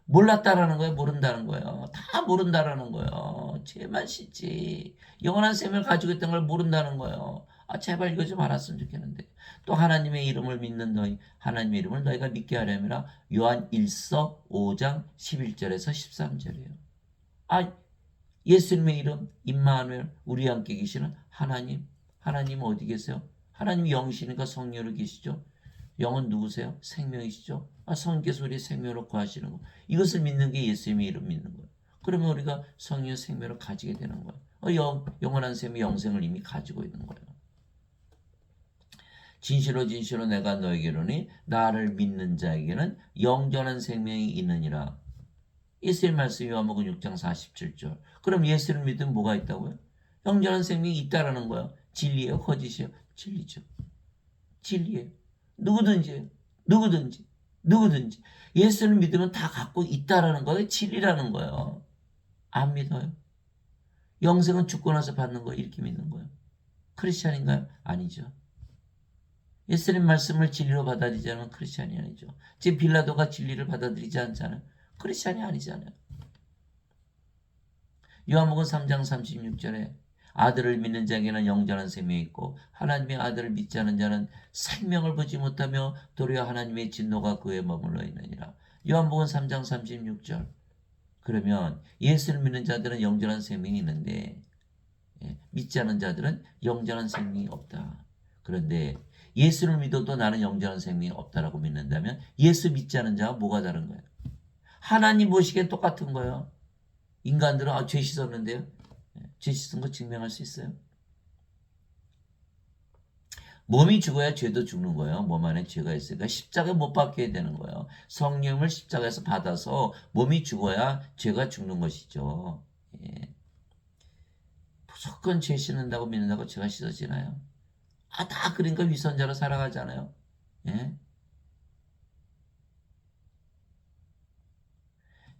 몰랐다라는 거예요. 모른다는 거예요. 다 모른다라는 거예요. 죄만 씻지. 영원한 생명을 가지고 있던 걸 모른다는 거예요. 아, 제발 이거 좀 알았으면 좋겠는데. 또 하나님의 이름을 믿는 너희, 하나님의 이름을 너희가 믿게 하려면 요한 1서 5장 11절에서 13절이에요. 아, 예수님의 이름 임마누엘 우리 함께 계시는 하나님. 하나님 어디 계세요? 하나님 영이시니까 성령으로 계시죠. 영은 누구세요? 생명이시죠. 아, 성령께서 우리 생명으로 구하시는 거. 이것을 믿는 게 예수님의 이름 믿는 거예요. 그러면 우리가 성령의 생명을 가지게 되는 거예요. 영원한 생명 영생을 이미 가지고 있는 거예요. 진실로 진실로 내가 너에게 이르노니 나를 믿는 자에게는 영전한 생명이 있느니라. 예수의 말씀 요한복음 6장 47절. 그럼 예수를 믿으면 뭐가 있다고요? 영전한 생명이 있다라는 거야. 진리예요? 거짓이에요? 진리죠. 진리예요. 누구든지 예수를 믿으면 다 갖고 있다라는 거예요. 진리라는 거예요. 안 믿어요? 영생은 죽고 나서 받는 거 이렇게 믿는 거예요. 크리스찬인가요? 아니죠. 예수님 말씀을 진리로 받아들이지 않으면 크리스찬이 아니죠. 지금 빌라도가 진리를 받아들이지 않잖아요. 크리스찬이 아니잖아요. 요한복음 3장 36절에 아들을 믿는 자에게는 영전한 생명이 있고 하나님의 아들을 믿지 않은 자는 생명을 보지 못하며 도리어 하나님의 진노가 그에 머물러 있느니라. 요한복음 3장 36절. 그러면 예수를 믿는 자들은 영전한 생명이 있는데 믿지 않은 자들은 영전한 생명이 없다. 그런데 예수를 믿어도 나는 영전한 생명이 없다라고 믿는다면 예수 믿지 않은 자와 뭐가 다른 거예요? 하나님 보시기엔 똑같은 거예요. 인간들은 죄 씻었는데요. 죄 씻은 거 증명할 수 있어요? 몸이 죽어야 죄도 죽는 거예요. 몸 안에 죄가 있으니까 십자가에 못 박혀야 되는 거예요. 성령을 십자가에서 받아서 몸이 죽어야 죄가 죽는 것이죠. 예. 무조건 죄 씻는다고 믿는다고 죄가 씻어지나요? 아, 다 그러니까 위선자로 살아가잖아요. 예?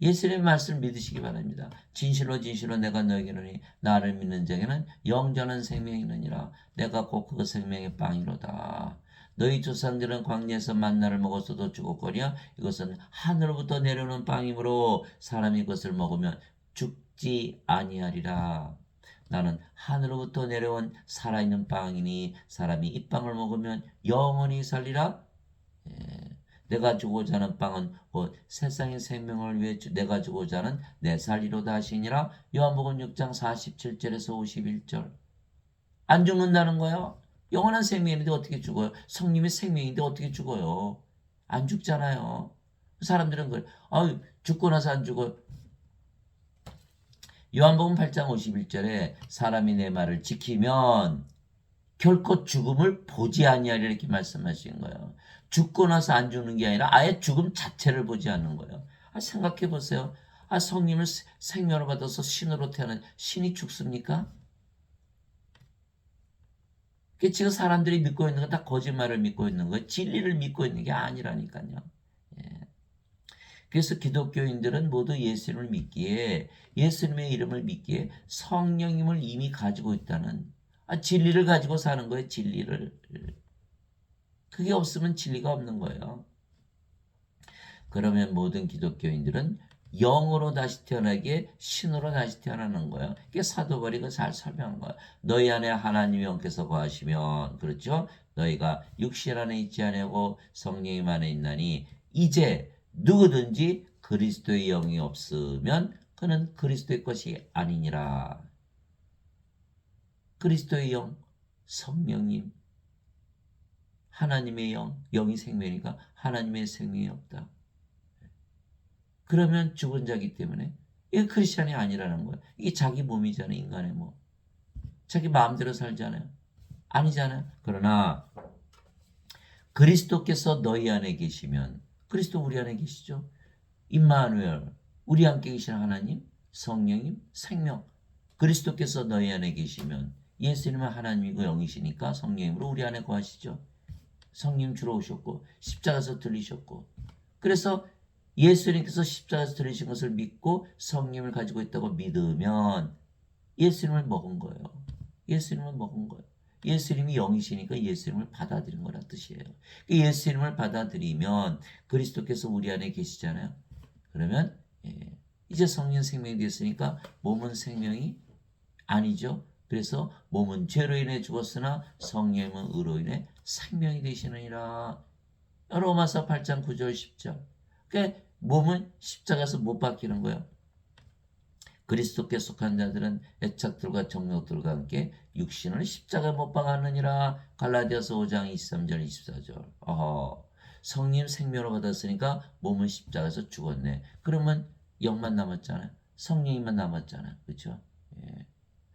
예수님의 말씀을 믿으시기 바랍니다. 진실로 진실로 내가 너에게 이르노니 나를 믿는 자에게는 영전한 생명이 있느니라. 내가 곧 그 생명의 빵이로다. 너희 조상들은 광야에서 만나를 먹었어도 죽었거니와 이것은 하늘로부터 내려오는 빵이므로 사람이 이것을 먹으면 죽지 아니하리라. 나는 하늘로부터 내려온 살아있는 빵이니 사람이 이 빵을 먹으면 영원히 살리라. 예. 내가 주고자 하는 빵은 곧 세상의 생명을 위해 내가 주고자 하는 내 살리로다 하시니라. 요한복음 6장 47절에서 51절. 안 죽는다는 거예요. 영원한 생명인데 어떻게 죽어요? 성님의 생명인데 어떻게 죽어요? 안 죽잖아요. 사람들은 그래. 죽고 나서 안 죽어요. 요한복음 8장 51절에 사람이 내 말을 지키면 결코 죽음을 보지 아니하리라 이렇게 말씀하신 거예요. 죽고 나서 안 죽는 게 아니라 아예 죽음 자체를 보지 않는 거예요. 생각해 보세요. 성님을 생명으로 받아서 신으로 태어난 신이 죽습니까? 지금 사람들이 믿고 있는 건 다 거짓말을 믿고 있는 거예요. 진리를 믿고 있는 게 아니라니까요. 예. 그래서 기독교인들은 모두 예수님을 믿기에 예수님의 이름을 믿기에 성령님을 이미 가지고 있다는 진리를 가지고 사는 거예요. 진리를. 그게 없으면 진리가 없는 거예요. 그러면 모든 기독교인들은 영으로 다시 태어나기에 신으로 다시 태어나는 거예요. 이게 사도 바울이 잘 설명한 거예요. 너희 안에 하나님의 영께서 거하시면 그렇죠? 너희가 육신 안에 있지 아니하고 성령님 안에 있나니 이제 누구든지 그리스도의 영이 없으면 그는 그리스도의 것이 아니니라. 그리스도의 영, 성령님, 하나님의 영, 영이 생명이니까 하나님의 생명이 없다. 그러면 죽은 자기 때문에 이게 크리스찬이 아니라는 거예요. 이게 자기 몸이잖아요. 인간의 몸. 자기 마음대로 살잖아요. 아니잖아요. 그러나 그리스도께서 너희 안에 계시면 그리스도 우리 안에 계시죠. 임마누엘 우리 함께 계신 하나님 성령님 생명 그리스도께서 너희 안에 계시면 예수님은 하나님이고 영이시니까 성령님으로 우리 안에 거하시죠. 성령 주러 오셨고 십자가에서 들리셨고 그래서 예수님께서 십자가에서 들리신 것을 믿고 성령을 가지고 있다고 믿으면 예수님을 먹은 거예요. 예수님을 먹은 거예요. 예수님이 영이시니까 예수님을 받아들인 거란 뜻이에요. 예수님을 받아들이면 그리스도께서 우리 안에 계시잖아요. 그러면 이제 성령 생명이 됐으니까 몸은 생명이 아니죠. 그래서 몸은 죄로 인해 죽었으나 성령은 의로 인해 생명이 되시느니라. 로마서 8장 9절 10절. 그러니까 몸은 십자가에서 못 박히는 거예요. 그리스도께 속한 자들은 애착들과 정욕들과 함께 육신을 십자가에 못 박았느니라. 갈라디아서 5장 23절 24절. 성령 생명을 받았으니까 몸은 십자가에서 죽었네. 그러면 영만 남았잖아요. 성령이만 남았잖아요. 그렇죠? 예.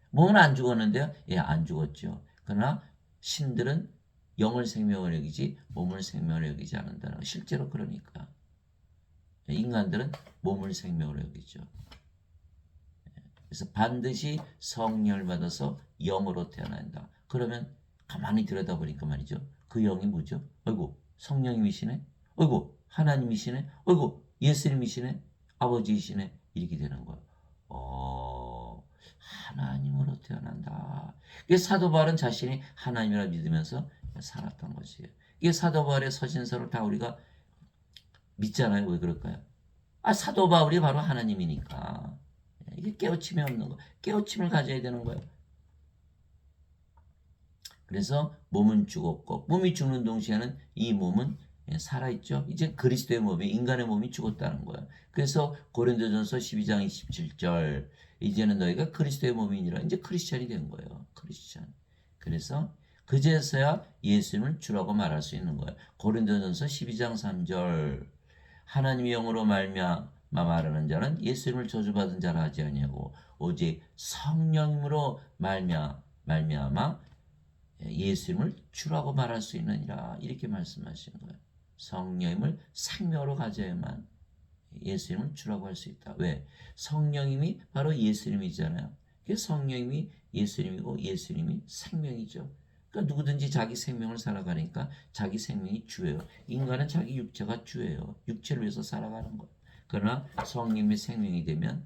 몸은 안 죽었는데요. 안 죽었죠. 그러나 신들은 영을 생명을 여기지 몸을 생명을 여기지 않는다는 거. 실제로 그러니까. 인간들은 몸을 생명으로 여기죠. 그래서 반드시 성령을 받아서 영으로 태어난다. 그러면 가만히 들여다보니까 말이죠. 그 영이 뭐죠? 어이구 성령님이시네. 어이구 하나님이시네. 어이구 예수님이시네. 아버지이시네. 이렇게 되는 거예요. 하나님으로 태어난다. 이게 사도 바울은 자신이 하나님이라 믿으면서 살았던 것이에요. 이게 사도 바울의 서신서를 다 우리가 믿잖아요. 왜 그럴까요? 사도 바울이 바로 하나님이니까. 이게 깨우침이 없는 거. 깨우침을 가져야 되는 거예요. 그래서 몸은 죽었고 몸이 죽는 동시에는 이 몸은 살아있죠. 이제 그리스도의 몸이 인간의 몸이 죽었다는 거예요. 그래서 고린도전서 12장 27절 이제는 너희가 그리스도의 몸이니라. 이제 크리스찬이 된 거예요. 크리스찬. 그래서 그제서야 예수님을 주라고 말할 수 있는 거예요. 고린도전서 12장 3절 하나님의 영으로 말미암아 말하는 자는 예수님을 저주받은 자라 하지 아니하고 오직 성령으로 말미암아 예수님을 주라고 말할 수 있느니라. 이렇게 말씀하시는 거예요. 성령님을 생명으로 가져야만 예수님을 주라고 할 수 있다. 왜? 성령님이 바로 예수님이잖아요. 성령님이 예수님이고 예수님이 생명이죠. 그러니까 누구든지 자기 생명을 살아가니까 자기 생명이 주예요. 인간은 자기 육체가 주예요. 육체를 위해서 살아가는 거예요. 그러나 성령이 생명이 되면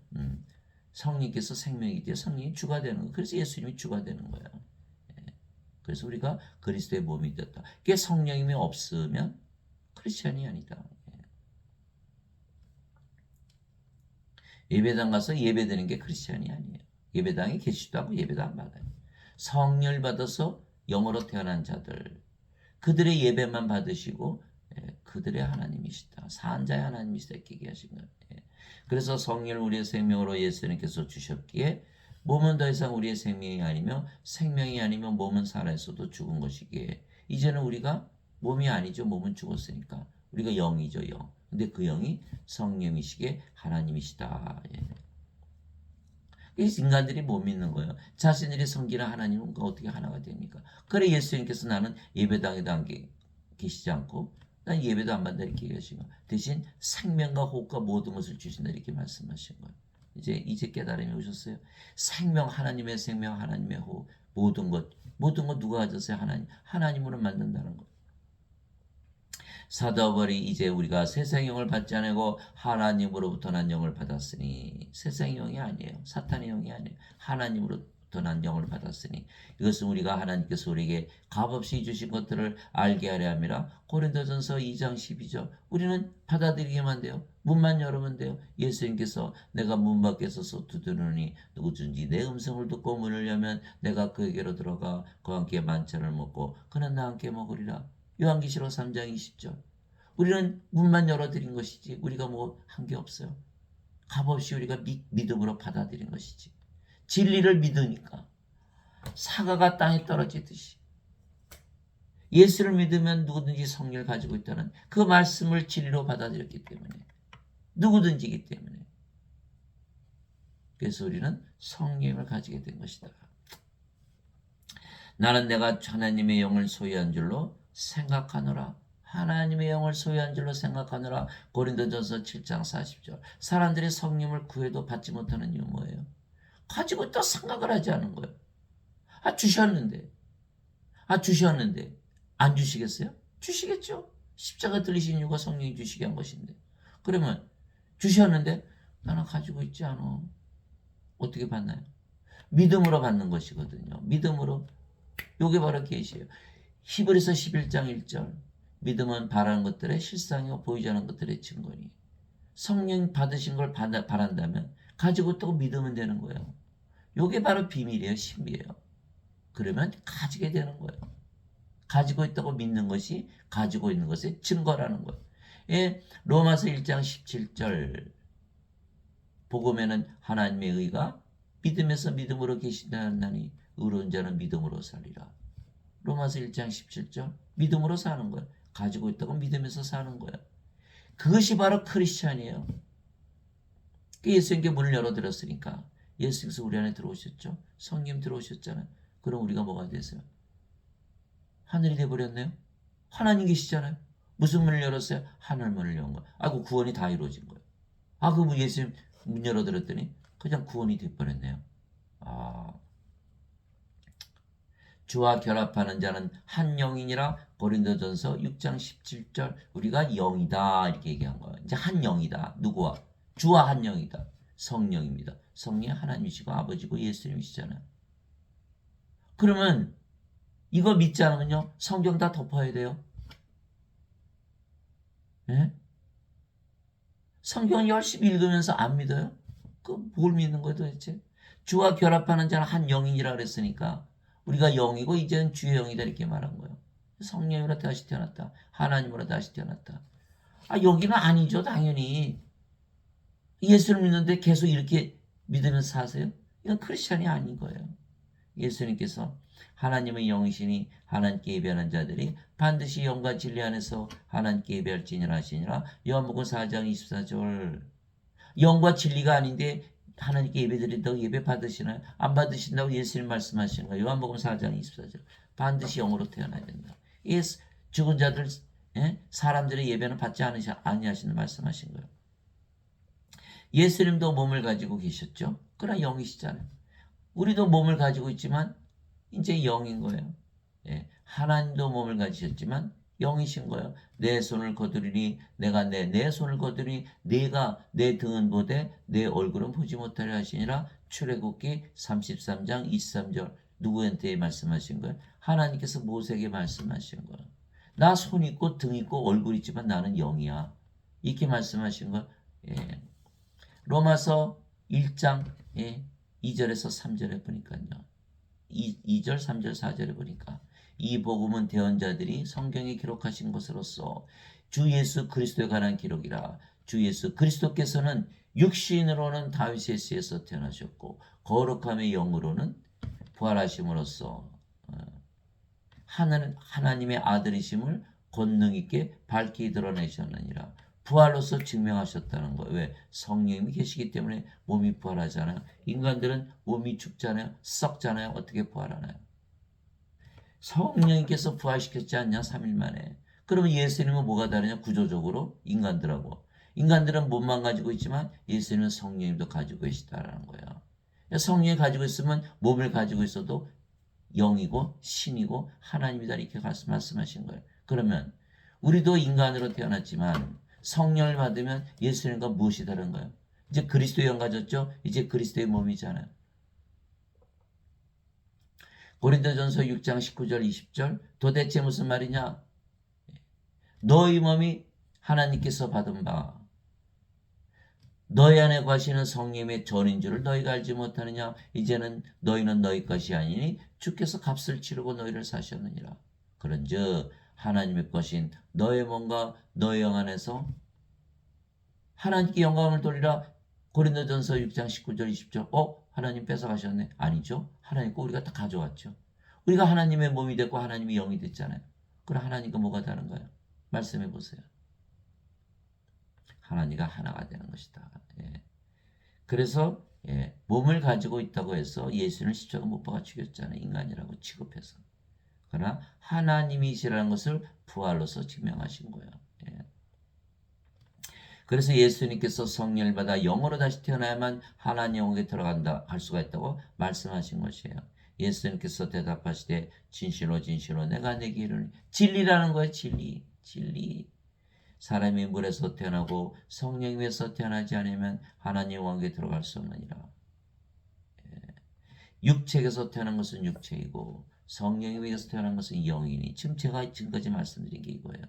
성령께서 생명이 되어 성령이 주가 되는 거예요. 그래서 예수님이 주가 되는 거예요. 그래서 우리가 그리스도의 몸이 되었다. 그게 성령님이 없으면 크리스천이 아니다. 예배당 가서 예배드리는 게 크리스천이 아니에요. 예배당에 계시도 하고 예배도 안 받아요. 성령을 받아서 영으로 태어난 자들, 그들의 예배만 받으시고 그들의 하나님이시다. 산자의 하나님이시다. 이렇게 얘기하신 거예요. 그래서 성령을 우리의 생명으로 예수님께서 주셨기에 몸은 더 이상 우리의 생명이 아니며 생명이 아니면 몸은 살아있어도 죽은 것이기에 이제는 우리가 몸이 아니죠. 몸은 죽었으니까. 우리가 영이죠. 영. 근데 그 영이 성령이시기에 하나님이시다. 인간들이 못 믿는 거예요. 자신들이 섬기는 하나님은 어떻게 하나가 됩니까? 그래 예수님께서 나는 예배당에도 안 계시지 않고 난 예배도 안 받는다 이렇게 얘기하신 거예요. 대신 생명과 호흡과 모든 것을 주신다 이렇게 말씀하신 거예요. 이제 깨달음이 오셨어요. 생명, 하나님의 생명, 하나님의 호흡, 모든 것 누가 가졌어요? 하나님으로 만든다는 거. 사도 바울이 이제 우리가 세상 영을 받지 않고 하나님으로부터 난 영을 받았으니, 세상 영이 아니에요. 사탄의 영이 아니에요. 하나님으로부터 난 영을 받았으니 이것은 우리가 하나님께서 우리에게 값없이 주신 것들을 알게 하려 함이라. 고린도전서 2장 12절. 우리는 받아들이기만 돼요. 문만 열으면 돼요. 예수님께서 내가 문 밖에 서서 두드리니 누구든지 내 음성을 듣고 문을 열면 내가 그에게로 들어가 그와 함께 만찬을 먹고 그는 나와 함께 먹으리라. 요한계시록 3장 20절. 우리는 문만 열어드린 것이지 우리가 뭐 한 게 없어요. 값없이 우리가 믿음으로 받아들인 것이지. 진리를 믿으니까 사과가 땅에 떨어지듯이 예수를 믿으면 누구든지 성령을 가지고 있다는 그 말씀을 진리로 받아들였기 때문에 누구든지이기 때문에 그래서 우리는 성령을 가지게 된 것이다. 나는 내가 하나님의 영을 소유한 줄로 생각하노라. 하나님의 영을 소유한 줄로 생각하노라. 고린도전서 7장 40절. 사람들이 성령을 구해도 받지 못하는 이유 뭐예요? 가지고 있다 생각을 하지 않은 거예요. 주셨는데 안 주시겠어요? 주시겠죠. 십자가 들리신 이유가 성령이 주시게 한 것인데. 그러면 주셨는데 나는 가지고 있지 않아. 어떻게 받나요? 믿음으로 받는 것이거든요. 믿음으로. 요게 바로 계시예요. 히브리서 11장 1절. 믿음은 바라는 것들의 실상이고 보이지 않는 것들의 증거니. 성령 받으신 걸 바란다면 가지고 있다고 믿으면 되는 거예요. 요게 바로 비밀이에요. 신비예요. 그러면 가지게 되는 거예요. 가지고 있다고 믿는 것이 가지고 있는 것의 증거라는 거예요. 로마서 1장 17절. 복음에는 하나님의 의가 믿음에서 믿음으로 계신다니 의로운 자는 믿음으로 살리라. 로마서 1장 17절. 믿음으로 사는 거예요. 가지고 있다고 믿음에서 사는 거예요. 그것이 바로 크리스찬이에요. 예수님께 문을 열어드렸으니까 예수님께서 우리 안에 들어오셨죠. 성령 들어오셨잖아요. 그럼 우리가 뭐가 되세요? 하늘이 돼버렸네요. 하나님 계시잖아요. 무슨 문을 열었어요? 하늘 문을 연 거예요. 그 구원이 다 이루어진 거예요. 그 예수님 문 열어드렸더니 그냥 구원이 돼버렸네요. 주와 결합하는 자는 한 영이니라. 고린도전서 6장 17절. 우리가 영이다 이렇게 얘기한 거예요. 이제 한 영이다. 누구와? 주와 한 영이다. 성령입니다. 성령이 하나님이시고 아버지고 예수님이시잖아요. 그러면 이거 믿지 않으면요 성경 다 덮어야 돼요. 네? 성경 열심히 읽으면서 안 믿어요? 뭘 믿는 거예요 도대체? 주와 결합하는 자는 한 영이니라 그랬으니까 우리가 영이고 이제는 주의 영이다 이렇게 말한 거예요. 성령으로 다시 태어났다. 하나님으로 다시 태어났다. 여기는 아니죠 당연히. 예수를 믿는데 계속 이렇게 믿으면서 사세요? 이건 크리스찬이 아닌 거예요. 예수님께서 하나님의 영이시니 하나님께 예배하는 자들이 반드시 영과 진리 안에서 하나님께 예배할지니라 하시니라. 요한복음 4장 24절. 영과 진리가 아닌데 하나님께 예배드린다고 예배 받으시나요? 안 받으신다고 예수님 말씀하시는 거예요. 요한복음 4장 24절. 반드시 영으로 태어나야 된다. 죽은 자들 사람들의 예배는 받지 아니하시는 말씀하신 거예요. 예수님도 몸을 가지고 계셨죠. 그러나 영이시잖아요. 우리도 몸을 가지고 있지만 이제 영인 거예요. 하나님도 몸을 가지셨지만 영이신 거예요. 내 손을 거두리니 내가 내 손을 거두리니 내가 내 등은 보되 내 얼굴은 보지 못하려 하시니라. 출애굽기 33장 23절. 누구한테 말씀하신 거예요? 하나님께서 모세에게 말씀하신 거예요. 나 손 있고 등 있고 얼굴 있지만 나는 영이야. 이렇게 말씀하신 거예요. 예. 로마서 1장 2절에서 3절에 보니까요. 2절, 3절, 4절에 보니까 이 복음은 대언자들이 성경에 기록하신 것으로서 주 예수 그리스도에 관한 기록이라. 주 예수 그리스도께서는 육신으로는 다윗의 씨에서 태어나셨고 거룩함의 영으로는 부활하심으로써 하나님의 아들이심을 권능 있게 밝히 드러내셨느니라. 부활로서 증명하셨다는 거예요. 왜? 성령님이 계시기 때문에 몸이 부활하잖아요. 인간들은 몸이 죽잖아요. 썩잖아요. 어떻게 부활하나요? 성령님께서 부활시켰지 않냐? 3일 만에. 그러면 예수님은 뭐가 다르냐? 구조적으로 인간들하고. 인간들은 몸만 가지고 있지만 예수님은 성령님도 가지고 계시다라는 거예요. 성령이 가지고 있으면 몸을 가지고 있어도 영이고 신이고 하나님이다 이렇게 말씀하신 거예요. 그러면 우리도 인간으로 태어났지만 성령을 받으면 예수님과 무엇이 다른가요? 이제 그리스도의 영 가졌죠? 이제 그리스도의 몸이잖아요. 고린도전서 6장 19절 20절 도대체 무슨 말이냐? 너희 몸이 하나님께서 받은 바 너희 안에 거하시는 성령의 전인 줄을 너희가 알지 못하느냐? 이제는 너희는 너희 것이 아니니 주께서 값을 치르고 너희를 사셨느니라. 그런즉 하나님의 것인 너의 몸과 너의 영 안에서 하나님께 영광을 돌리라. 고린도전서 6장 19절 20절 하나님 뺏어가셨네. 아니죠. 하나님 거 우리가 다 가져왔죠. 우리가 하나님의 몸이 됐고 하나님의 영이 됐잖아요. 그럼 하나님과 뭐가 다른가요? 말씀해 보세요. 하나님과 하나가 되는 것이다. 예. 그래서 몸을 가지고 있다고 해서 예수는 십자가 못 박아 죽였잖아요. 인간이라고 취급해서. 그러나 하나님이시라는 것을 부활로서 증명하신 거예요. 예. 그래서 예수님께서 성령을 받아 영으로 다시 태어나야만 하나님 영역에 들어간다 할 수가 있다고 말씀하신 것이에요. 예수님께서 대답하시되 진실로 진실로 내가 내게 이르노니 진리라는 거예요. 진리. 사람이 물에서 태어나고 성령 위에서 태어나지 않으면 하나님 영역에 들어갈 수 없느니라. 육체에서 태어난 것은 육체이고 성령 위에서 태어난 것은 영이니 지금 제가 지금까지 말씀드린 게 이거예요.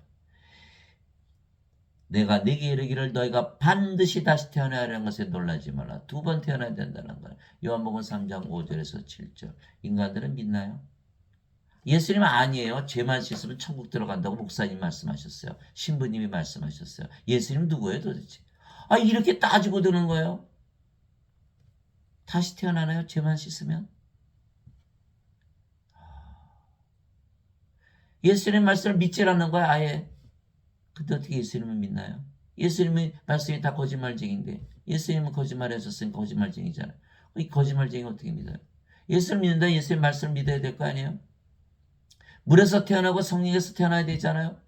내가 네게 이르기를 너희가 반드시 다시 태어나야 하는 것에 놀라지 말라. 2번 태어나야 된다는 거예요. 요한복음 3장 5절에서 7절. 인간들은 믿나요? 예수님은 아니에요. 죄만 씻으면 천국 들어간다고 목사님 말씀하셨어요. 신부님이 말씀하셨어요. 예수님 누구예요 도대체? 이렇게 따지고 드는 거예요. 다시 태어나나요? 죄만 씻으면? 예수님 말씀을 믿질 않는 거야 아예. 근데 어떻게 예수님을 믿나요? 예수님의 말씀이 다 거짓말쟁인데 예수님은 거짓말하셨으니까 거짓말쟁이잖아요. 이 거짓말쟁이 어떻게 믿어요? 예수를 믿는다 예수님 말씀을 믿어야 될 거 아니에요? 물에서 태어나고 성령에서 태어나야 되잖아요.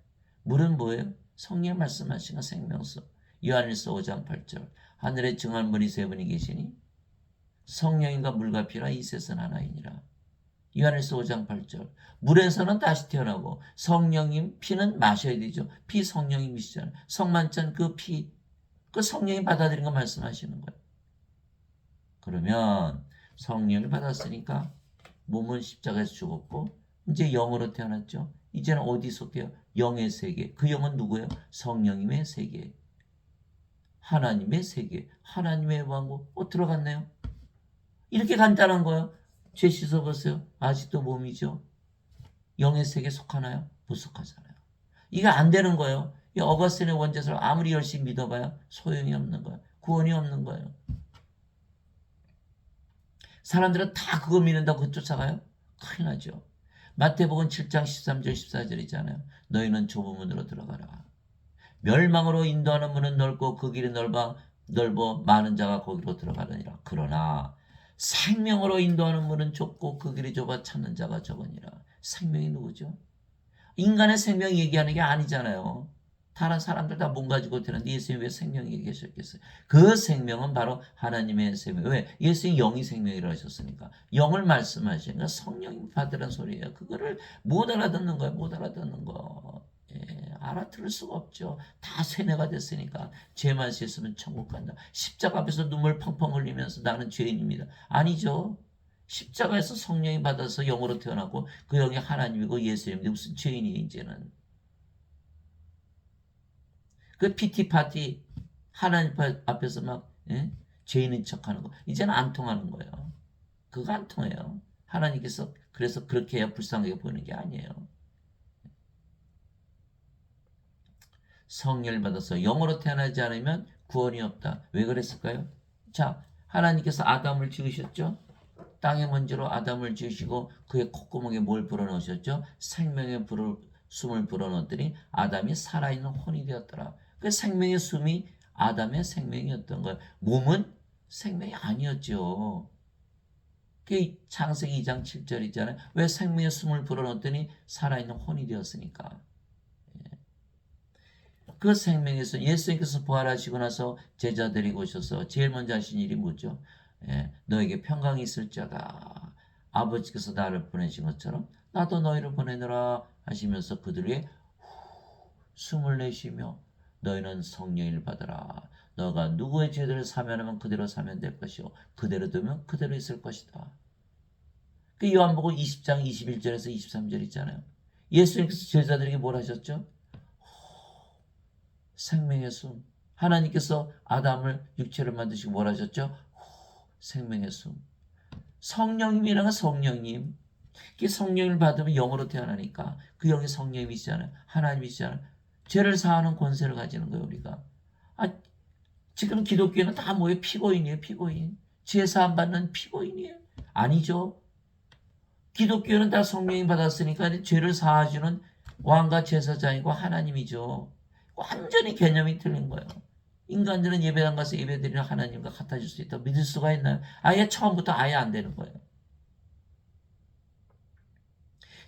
물은 뭐예요? 성령 말씀하신 건 생명수. 요한일서 5장 8절. 하늘에 증한 분이 세 분이 계시니 성령인가 물과 피라 이 셋은 하나이니라. 요한일서 5장 8절. 물에서는 다시 태어나고 성령님 피는 마셔야 되죠. 피 성령님이시잖아요. 성만찬 그 피, 그 성령이 받아들인 거 말씀하시는 거예요. 그러면 성령을 받았으니까 몸은 십자가에서 죽었고 이제 영으로 태어났죠. 이제는 어디 속해요? 영의 세계. 그 영은 누구예요? 성령님의 세계. 하나님의 세계. 하나님의 왕국. 들어갔네요. 이렇게 간단한 거예요. 죄 씻어보세요. 아직도 몸이죠. 영의 세계에 속하나요? 못 속하잖아요. 이게 안 되는 거예요. 이 어거스틴의 원죄설 아무리 열심히 믿어봐야 소용이 없는 거예요. 구원이 없는 거예요. 사람들은 다 그거 믿는다고 그거 쫓아가요? 큰일 나죠. 마태복음 7장 13절 14절이잖아요. 너희는 좁은 문으로 들어가라. 멸망으로 인도하는 문은 넓고 그 길이 넓어 많은 자가 거기로 들어가느니라. 그러나 생명으로 인도하는 문은 좁고 그 길이 좁아 찾는 자가 적으니라. 생명이 누구죠? 인간의 생명 얘기하는 게 아니잖아요. 다른 사람들 다 몸 가지고 되는데 예수님 왜 생명 얘기하셨겠어요? 그 생명은 바로 하나님의 생명. 왜? 예수님 영이 생명이라고 하셨으니까. 영을 말씀하시니까 성령이 받으란 소리예요. 그거를 못 알아듣는 거예요. 못 알아듣는 거. 알아들을 수가 없죠. 다 세뇌가 됐으니까. 죄만 씻으면 천국 간다. 십자가 앞에서 눈물 펑펑 흘리면서 나는 죄인입니다. 아니죠. 십자가에서 성령이 받아서 영으로 태어나고 그 영이 하나님이고 예수님인데 무슨 죄인이에요 이제는. 그 PT 파티 하나님 앞에서 막 죄인인 척하는 거 이제는 안 통하는 거예요. 그거 안 통해요. 하나님께서 그래서 그렇게 해야 불쌍하게 보이는 게 아니에요. 성령을 받아서 영으로 태어나지 않으면 구원이 없다. 왜 그랬을까요? 자, 하나님께서 아담을 지으셨죠? 땅의 먼지로 아담을 지으시고 그의 콧구멍에 뭘 불어넣으셨죠? 생명의 숨을 불어넣었더니 아담이 살아있는 혼이 되었더라. 그 생명의 숨이 아담의 생명이었던 거예요. 몸은 생명이 아니었죠. 그 창세기 2장 7절 있잖아요. 왜 생명의 숨을 불어넣었더니 살아있는 혼이 되었으니까. 그 생명에서 예수님께서 부활하시고 나서 제자들이 오셔서 제일 먼저 하신 일이 뭐죠? 너에게 평강이 있을 자가 아버지께서 나를 보내신 것처럼 나도 너희를 보내느라 하시면서 그들에게 숨을 내쉬며 너희는 성령을 받으라. 너가 누구의 죄들을 사면하면 그대로 사면 될 것이요 그대로 두면 그대로 있을 것이다. 그 요한복음 20장 21절에서 23절 있잖아요. 예수님께서 제자들에게 뭘 하셨죠? 생명의 숨. 하나님께서 아담을 육체를 만드시고 뭘 하셨죠? 생명의 숨. 성령님이라는 성령님. 그 성령을 받으면 영으로 태어나니까 그 영이 성령님이시잖아요. 하나님이시잖아요. 죄를 사하는 권세를 가지는 거예요, 우리가. 지금 기독교는 다 뭐예요? 피고인이에요, 피고인. 죄 사함 받는 피고인이에요. 아니죠. 기독교는 다 성령이 받았으니까 죄를 사하주는 왕과 제사장이고 하나님이죠. 완전히 개념이 틀린 거예요. 인간들은 예배당 가서 예배드리는 하나님과 같아질 수 있다고 믿을 수가 있나요? 아예 처음부터 아예 안 되는 거예요.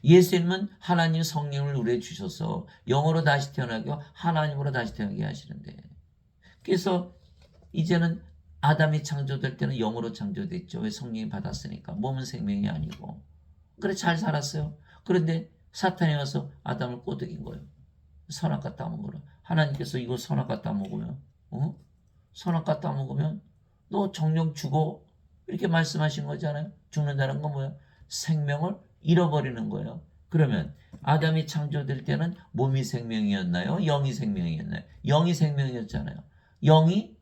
예수님은 하나님 성령을 우리에 주셔서 영으로 다시 태어나게 하나님으로 다시 태어나게 하시는데 그래서 이제는 아담이 창조될 때는 영으로 창조됐죠. 왜 성령이 받았으니까. 몸은 생명이 아니고. 그래 잘 살았어요. 그런데 사탄이 와서 아담을 꼬드긴 거예요. 선악과 따먹으라. 하나님께서 이거 선악과 따먹으면 선악과 따먹으면 너 정령 죽어. 이렇게 말씀하신 거잖아요. 죽는다는 건 뭐야? 생명을 잃어버리는 거예요. 그러면 아담이 창조될 때는 몸이 생명이었나요? 영이 생명이었나요? 영이 생명이었잖아요. 영이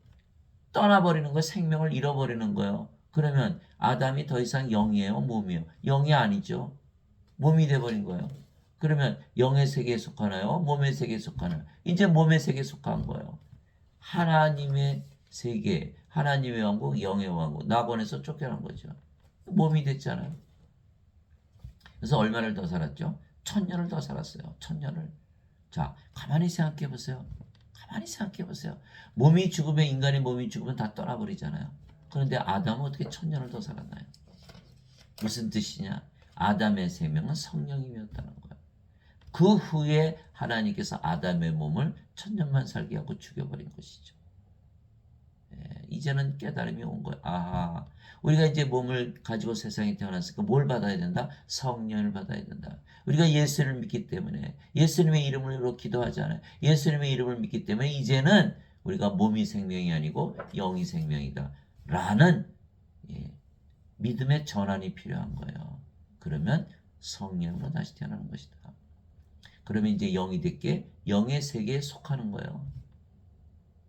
떠나버리는 거예요. 생명을 잃어버리는 거예요. 그러면 아담이 더 이상 영이에요? 몸이에요? 영이 아니죠. 몸이 돼버린 거예요. 그러면 영의 세계에 속하나요? 몸의 세계에 속하나요? 이제 몸의 세계에 속한 거예요. 하나님의 세계, 하나님의 왕국, 영의 왕국, 낙원에서 쫓겨난 거죠. 몸이 됐잖아요. 그래서 얼마를 더 살았죠? 1000년을 더 살았어요. 1000년을. 자, 가만히 생각해 보세요. 가만히 생각해 보세요. 몸이 죽으면 인간의 몸이 죽으면 다 떠나버리잖아요. 그런데 아담은 어떻게 1000년을 더 살았나요? 무슨 뜻이냐? 아담의 생명은 성령이었다는 거예요. 그 후에 하나님께서 아담의 몸을 1000년만 살게 하고 죽여버린 것이죠. 이제는 깨달음이 온 거예요. 아하, 우리가 이제 몸을 가지고 세상에 태어났으니까 뭘 받아야 된다? 성령을 받아야 된다. 우리가 예수를 믿기 때문에 예수님의 이름으로 기도하잖아요. 예수님의 이름을 믿기 때문에 이제는 우리가 몸이 생명이 아니고 영이 생명이다. 라는 믿음의 전환이 필요한 거예요. 그러면 성령으로 다시 태어나는 것이다. 그러면 이제 영이 됐게 영의 세계에 속하는 거예요.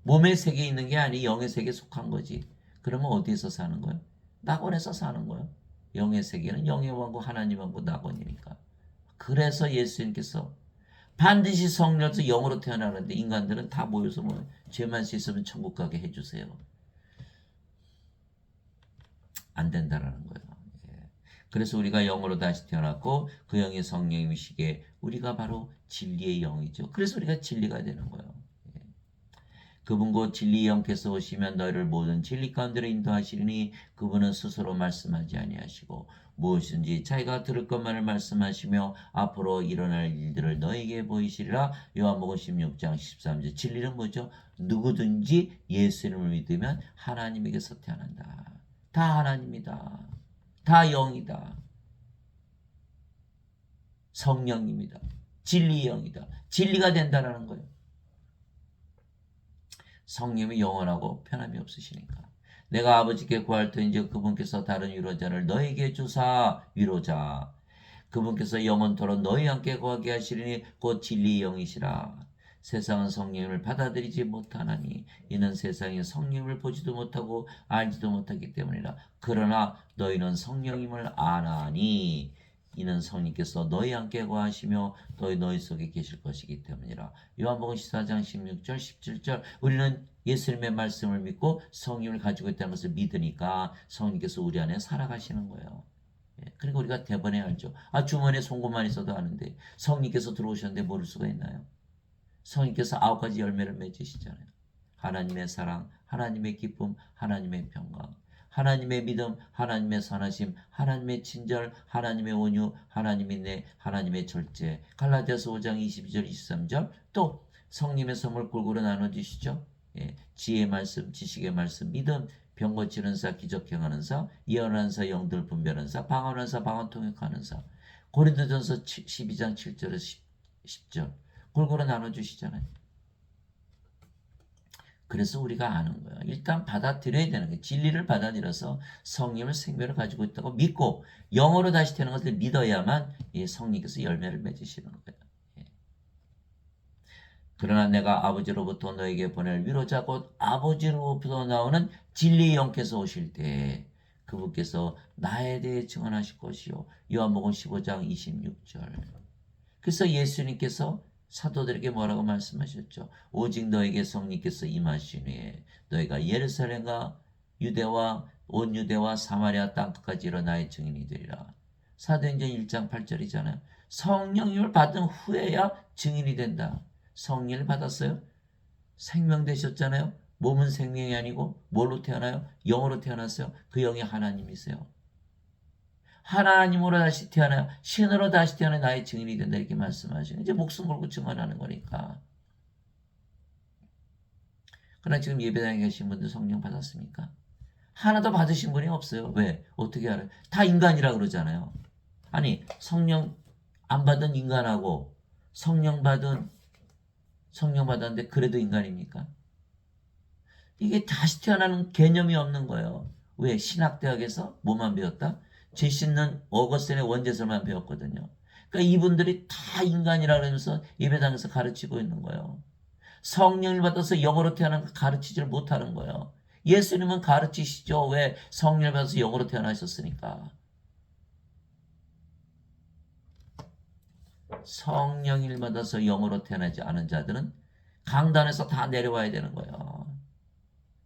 몸의 세계에 있는 게 아니 영의 세계에 속한 거지. 그러면 어디에서 사는 거예요? 낙원에서 사는 거예요. 영의 세계는 영의 왕국 하나님 왕국 낙원이니까. 그래서 예수님께서 반드시 성령에서 영으로 태어나는데 인간들은 다 모여서 뭐 죄만 씻으면 천국 가게 해주세요. 안 된다라는 거예요. 그래서 우리가 영으로 다시 태어났고 그 영이 성령이시기에 우리가 바로 진리의 영이죠. 그래서 우리가 진리가 되는 거예요. 그분 곧 진리의 영께서 오시면 너희를 모든 진리 가운데로 인도하시리니 그분은 스스로 말씀하지 아니하시고 무엇인지 자기가 들을 것만을 말씀하시며 앞으로 일어날 일들을 너희에게 보이시리라. 요한복음 16장 13절. 진리는 뭐죠? 누구든지 예수님을 믿으면 하나님에게서 태어난다. 다 하나님이다. 다 영이다. 성령입니다. 진리의 영이다. 진리가 된다라는 거예요. 성령이 영원하고 변함이 없으시니까. 내가 아버지께 구할터인지 그분께서 다른 위로자를 너에게 주사 위로자. 그분께서 영원토록 너희 함께 거하게 하시리니 곧 진리의 영이시라. 세상은 성령을 받아들이지 못하나니 이는 세상이 성령을 보지도 못하고 알지도 못하기 때문이라. 그러나 너희는 성령임을 아나니 이는 성령께서 너희 함께 거하시며 너희 속에 계실 것이기 때문이라. 요한복음 14장 16절 17절 우리는 예수님의 말씀을 믿고 성령을 가지고 있다는 것을 믿으니까 성령께서 우리 안에 살아가시는 거예요. 그러니까 우리가 대번에 알죠. 주머니에 송곳만 있어도 아는데 성령께서 들어오셨는데 모를 수가 있나요? 성령께서 9가지 열매를 맺으시잖아요. 하나님의 사랑, 하나님의 기쁨, 하나님의 평강, 하나님의 믿음, 하나님의 선하심, 하나님의 친절, 하나님의 온유, 하나님의 내, 하나님의 절제. 갈라디아서 5장 22절 23절 또 성령의 선물 골고루 나눠주시죠. 지혜의 말씀, 지식의 말씀, 믿음, 병 고치는 사, 기적 행하는 사, 예언하는 사, 영들 분별하는 사, 방언하는 사, 방언 통역하는 사. 고린도전서 12장 7절에서 10절 골고루 나눠주시잖아요. 그래서 우리가 아는 거예요. 일단 받아들여야 되는 거예요. 진리를 받아들여서 성령을 생명을 가지고 있다고 믿고 영어로 다시 되는 것을 믿어야만 성령께서 열매를 맺으시는 거예요. 그러나 내가 아버지로부터 너에게 보낼 위로자 곧 아버지로부터 나오는 진리의 영께서 오실 때 그분께서 나에 대해 증언하실 것이요. 요한복음 15장 26절. 그래서 예수님께서 사도들에게 뭐라고 말씀하셨죠? 오직 너에게 성령께서 임하신 후에 너희가 예루살렘과 유대와 온 유대와 사마리아 땅끝까지 일어 나의 증인이 되리라. 사도행전 1장 8절이잖아요. 성령님을 받은 후에야 증인이 된다. 성령을 받았어요. 생명 되셨잖아요. 몸은 생명이 아니고 뭘로 태어나요? 영으로 태어났어요. 그 영이 하나님이세요. 하나님으로 다시 태어나요. 신으로 다시 태어나 나의 증인이 된다 이렇게 말씀하시는 이제 목숨 걸고 증언하는 거니까. 그러나 지금 예배당에 계신 분들 성령 받았습니까? 하나도 받으신 분이 없어요. 왜? 어떻게 알아요? 다 인간이라 그러잖아요. 아니 성령 안 받은 인간하고 성령 받았는데 그래도 인간입니까? 이게 다시 태어나는 개념이 없는 거예요. 왜? 신학대학에서 뭐만 배웠다? 죄 씻는 어거스틴의 원죄설만 배웠거든요. 그러니까 이분들이 다 인간이라 그러면서 예배당에서 가르치고 있는 거예요. 성령을 받아서 영으로 태어난 거 가르치지를 못하는 거예요. 예수님은 가르치시죠. 왜? 성령을 받아서 영으로 태어나셨으니까. 성령을 받아서 영으로 태어나지 않은 자들은 강단에서 다 내려와야 되는 거예요.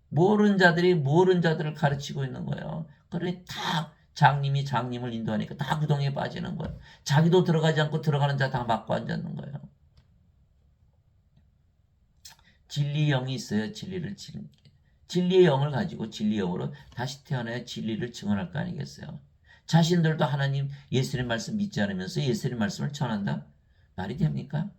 모르는 자들이 모르는 자들을 가르치고 있는 거예요. 그러니 다 장님이 장님을 인도하니까 다 구덩이에 빠지는 거예요. 자기도 들어가지 않고 들어가는 자 다 막고 앉았는 거예요. 진리의 영이 있어요. 진리의 영을 가지고 진리의 영으로 다시 태어나야 진리를 증언할 거 아니겠어요. 자신들도 하나님 예수님 말씀 믿지 않으면서 예수님 말씀을 전한다? 말이 됩니까?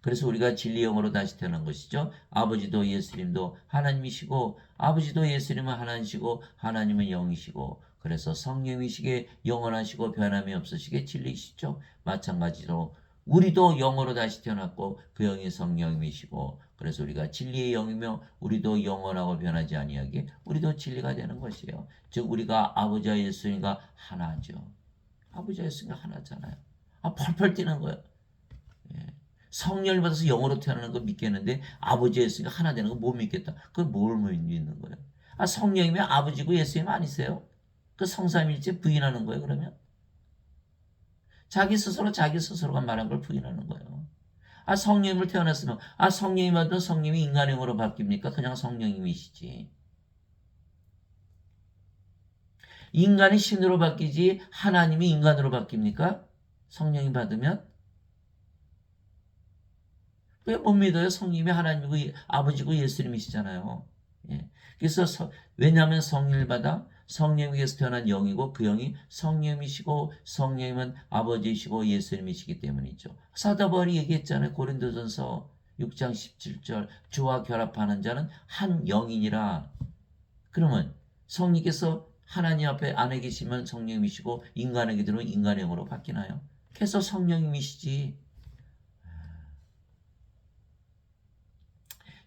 그래서 우리가 진리 영으로 다시 태어난 것이죠. 아버지도 예수님도 하나님이시고 아버지도 예수님은 하나님이시고 하나님은 영이시고 그래서 성령이시게 영원하시고 변함이 없으시게 진리이시죠. 마찬가지로 우리도 영으로 다시 태어났고 그 영이 성령이시고 그래서 우리가 진리의 영이며 우리도 영원하고 변하지 아니하게 우리도 진리가 되는 것이에요. 즉 우리가 아버지와 예수님과 하나죠. 아버지와 예수님과 하나잖아요. 펄펄 뛰는 거예요. 성령을 받아서 영으로 태어나는 거 믿겠는데 아버지 예수님과 하나 되는 거 못 믿겠다. 그걸 뭘 믿는 거예요? 성령이면 아버지고 예수님 아니세요? 그 성삼일체 부인하는 거예요. 그러면 자기 스스로가 말한 걸 부인하는 거예요. 성령님을 태어났으면 성령이 받은 성령이 인간형으로 바뀝니까? 그냥 성령님이시지. 인간이 신으로 바뀌지 하나님이 인간으로 바뀝니까? 성령이 받으면? 왜 못 믿어요? 성령이 하나님이고 아버지고 예수님이시잖아요. 그래서 왜냐하면 성령을 받아 성령에게서 태어난 영이고 그 영이 성령이시고 성령은 아버지이시고 예수님이시기 때문이죠. 사도 바울이 얘기했잖아요. 고린도전서 6장 17절 주와 결합하는 자는 한 영이니라. 그러면 성령께서 하나님 앞에 안에 계시면 성령이시고 인간에게 들어오면 인간의 영으로 바뀌나요? 계속 성령님이시지.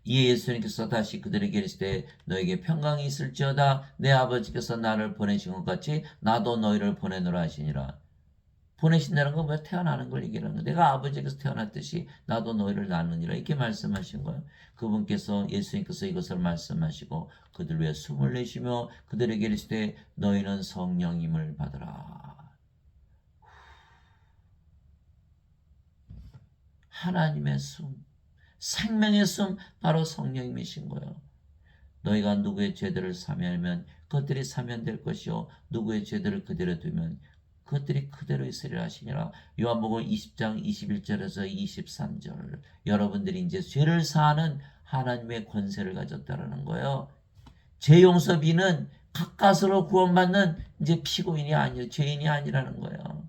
이에 예수님께서 다시 그들에게 이르시되 너에게 평강이 있을지어다. 내 아버지께서 나를 보내신 것 같이 나도 너희를 보내노라 하시니라. 보내신다는 건 왜 태어나는 걸 얘기하는 거야. 내가 아버지께서 태어났듯이 나도 너희를 낳느니라 이렇게 말씀하신 거예요. 그분께서 예수님께서 이것을 말씀하시고 그들 위해 숨을 내쉬며 그들에게 이르시되 너희는 성령님을 받으라. 하나님의 숨, 생명의 숨, 바로 성령님이신 거예요. 너희가 누구의 죄들을 사면하면 그것들이 사면될 것이요 누구의 죄들을 그대로 두면 그것들이 그대로 있으리라 하시니라. 요한복음 20장 21절에서 23절. 여러분들이 이제 죄를 사하는 하나님의 권세를 가졌다라는 거예요. 죄 용서비는 가까스로 구원받는 이제 피고인이 아니요 죄인이 아니라는 거예요.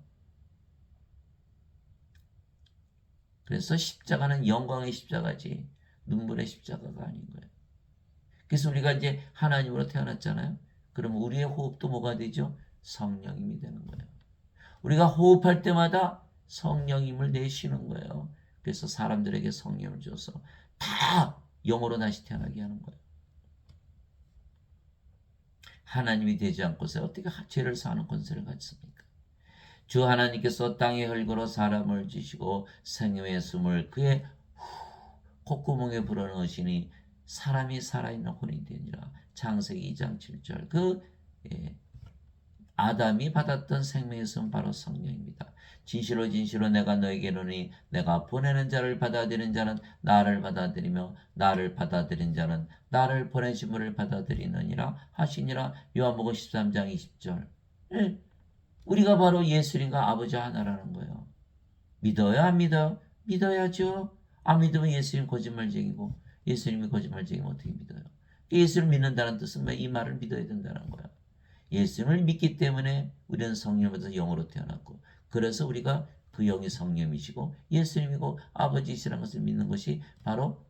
그래서 십자가는 영광의 십자가지 눈물의 십자가가 아닌 거예요. 그래서 우리가 이제 하나님으로 태어났잖아요. 그럼 우리의 호흡도 뭐가 되죠? 성령님이 되는 거예요. 우리가 호흡할 때마다 성령님을 내쉬는 거예요. 그래서 사람들에게 성령을 줘서 다 영으로 다시 태어나게 하는 거예요. 하나님이 되지 않고서 어떻게 죄를 사하는 권세를 갖습니까? 주 하나님께서 땅의 흙으로 사람을 지시고 생명의 숨을 그의 콧구멍에 불어넣으시니 사람이 살아있는 혼이 되니라. 창세기 2장 7절. 아담이 받았던 생명의 숨 바로 성령입니다. 진실로 진실로 내가 너에게 이르노니 내가 보내는 자를 받아들이는 자는 나를 받아들이며 나를 받아들인 자는 나를 보내신 분을 받아들이느니라 하시니라. 요한복음 13장 20절. 우리가 바로 예수님과 아버지 하나라는 거예요. 믿어요? 안 믿어요? 믿어야죠. 안 믿으면 예수님 거짓말쟁이고 예수님이 거짓말쟁이면 어떻게 믿어요? 예수를 믿는다는 뜻은 이 말을 믿어야 된다는 거예요. 예수님을 믿기 때문에 우리는 성령으로서 영으로 태어났고 그래서 우리가 그 영이 성령이시고 예수님이고 아버지시라는 것을 믿는 것이 바로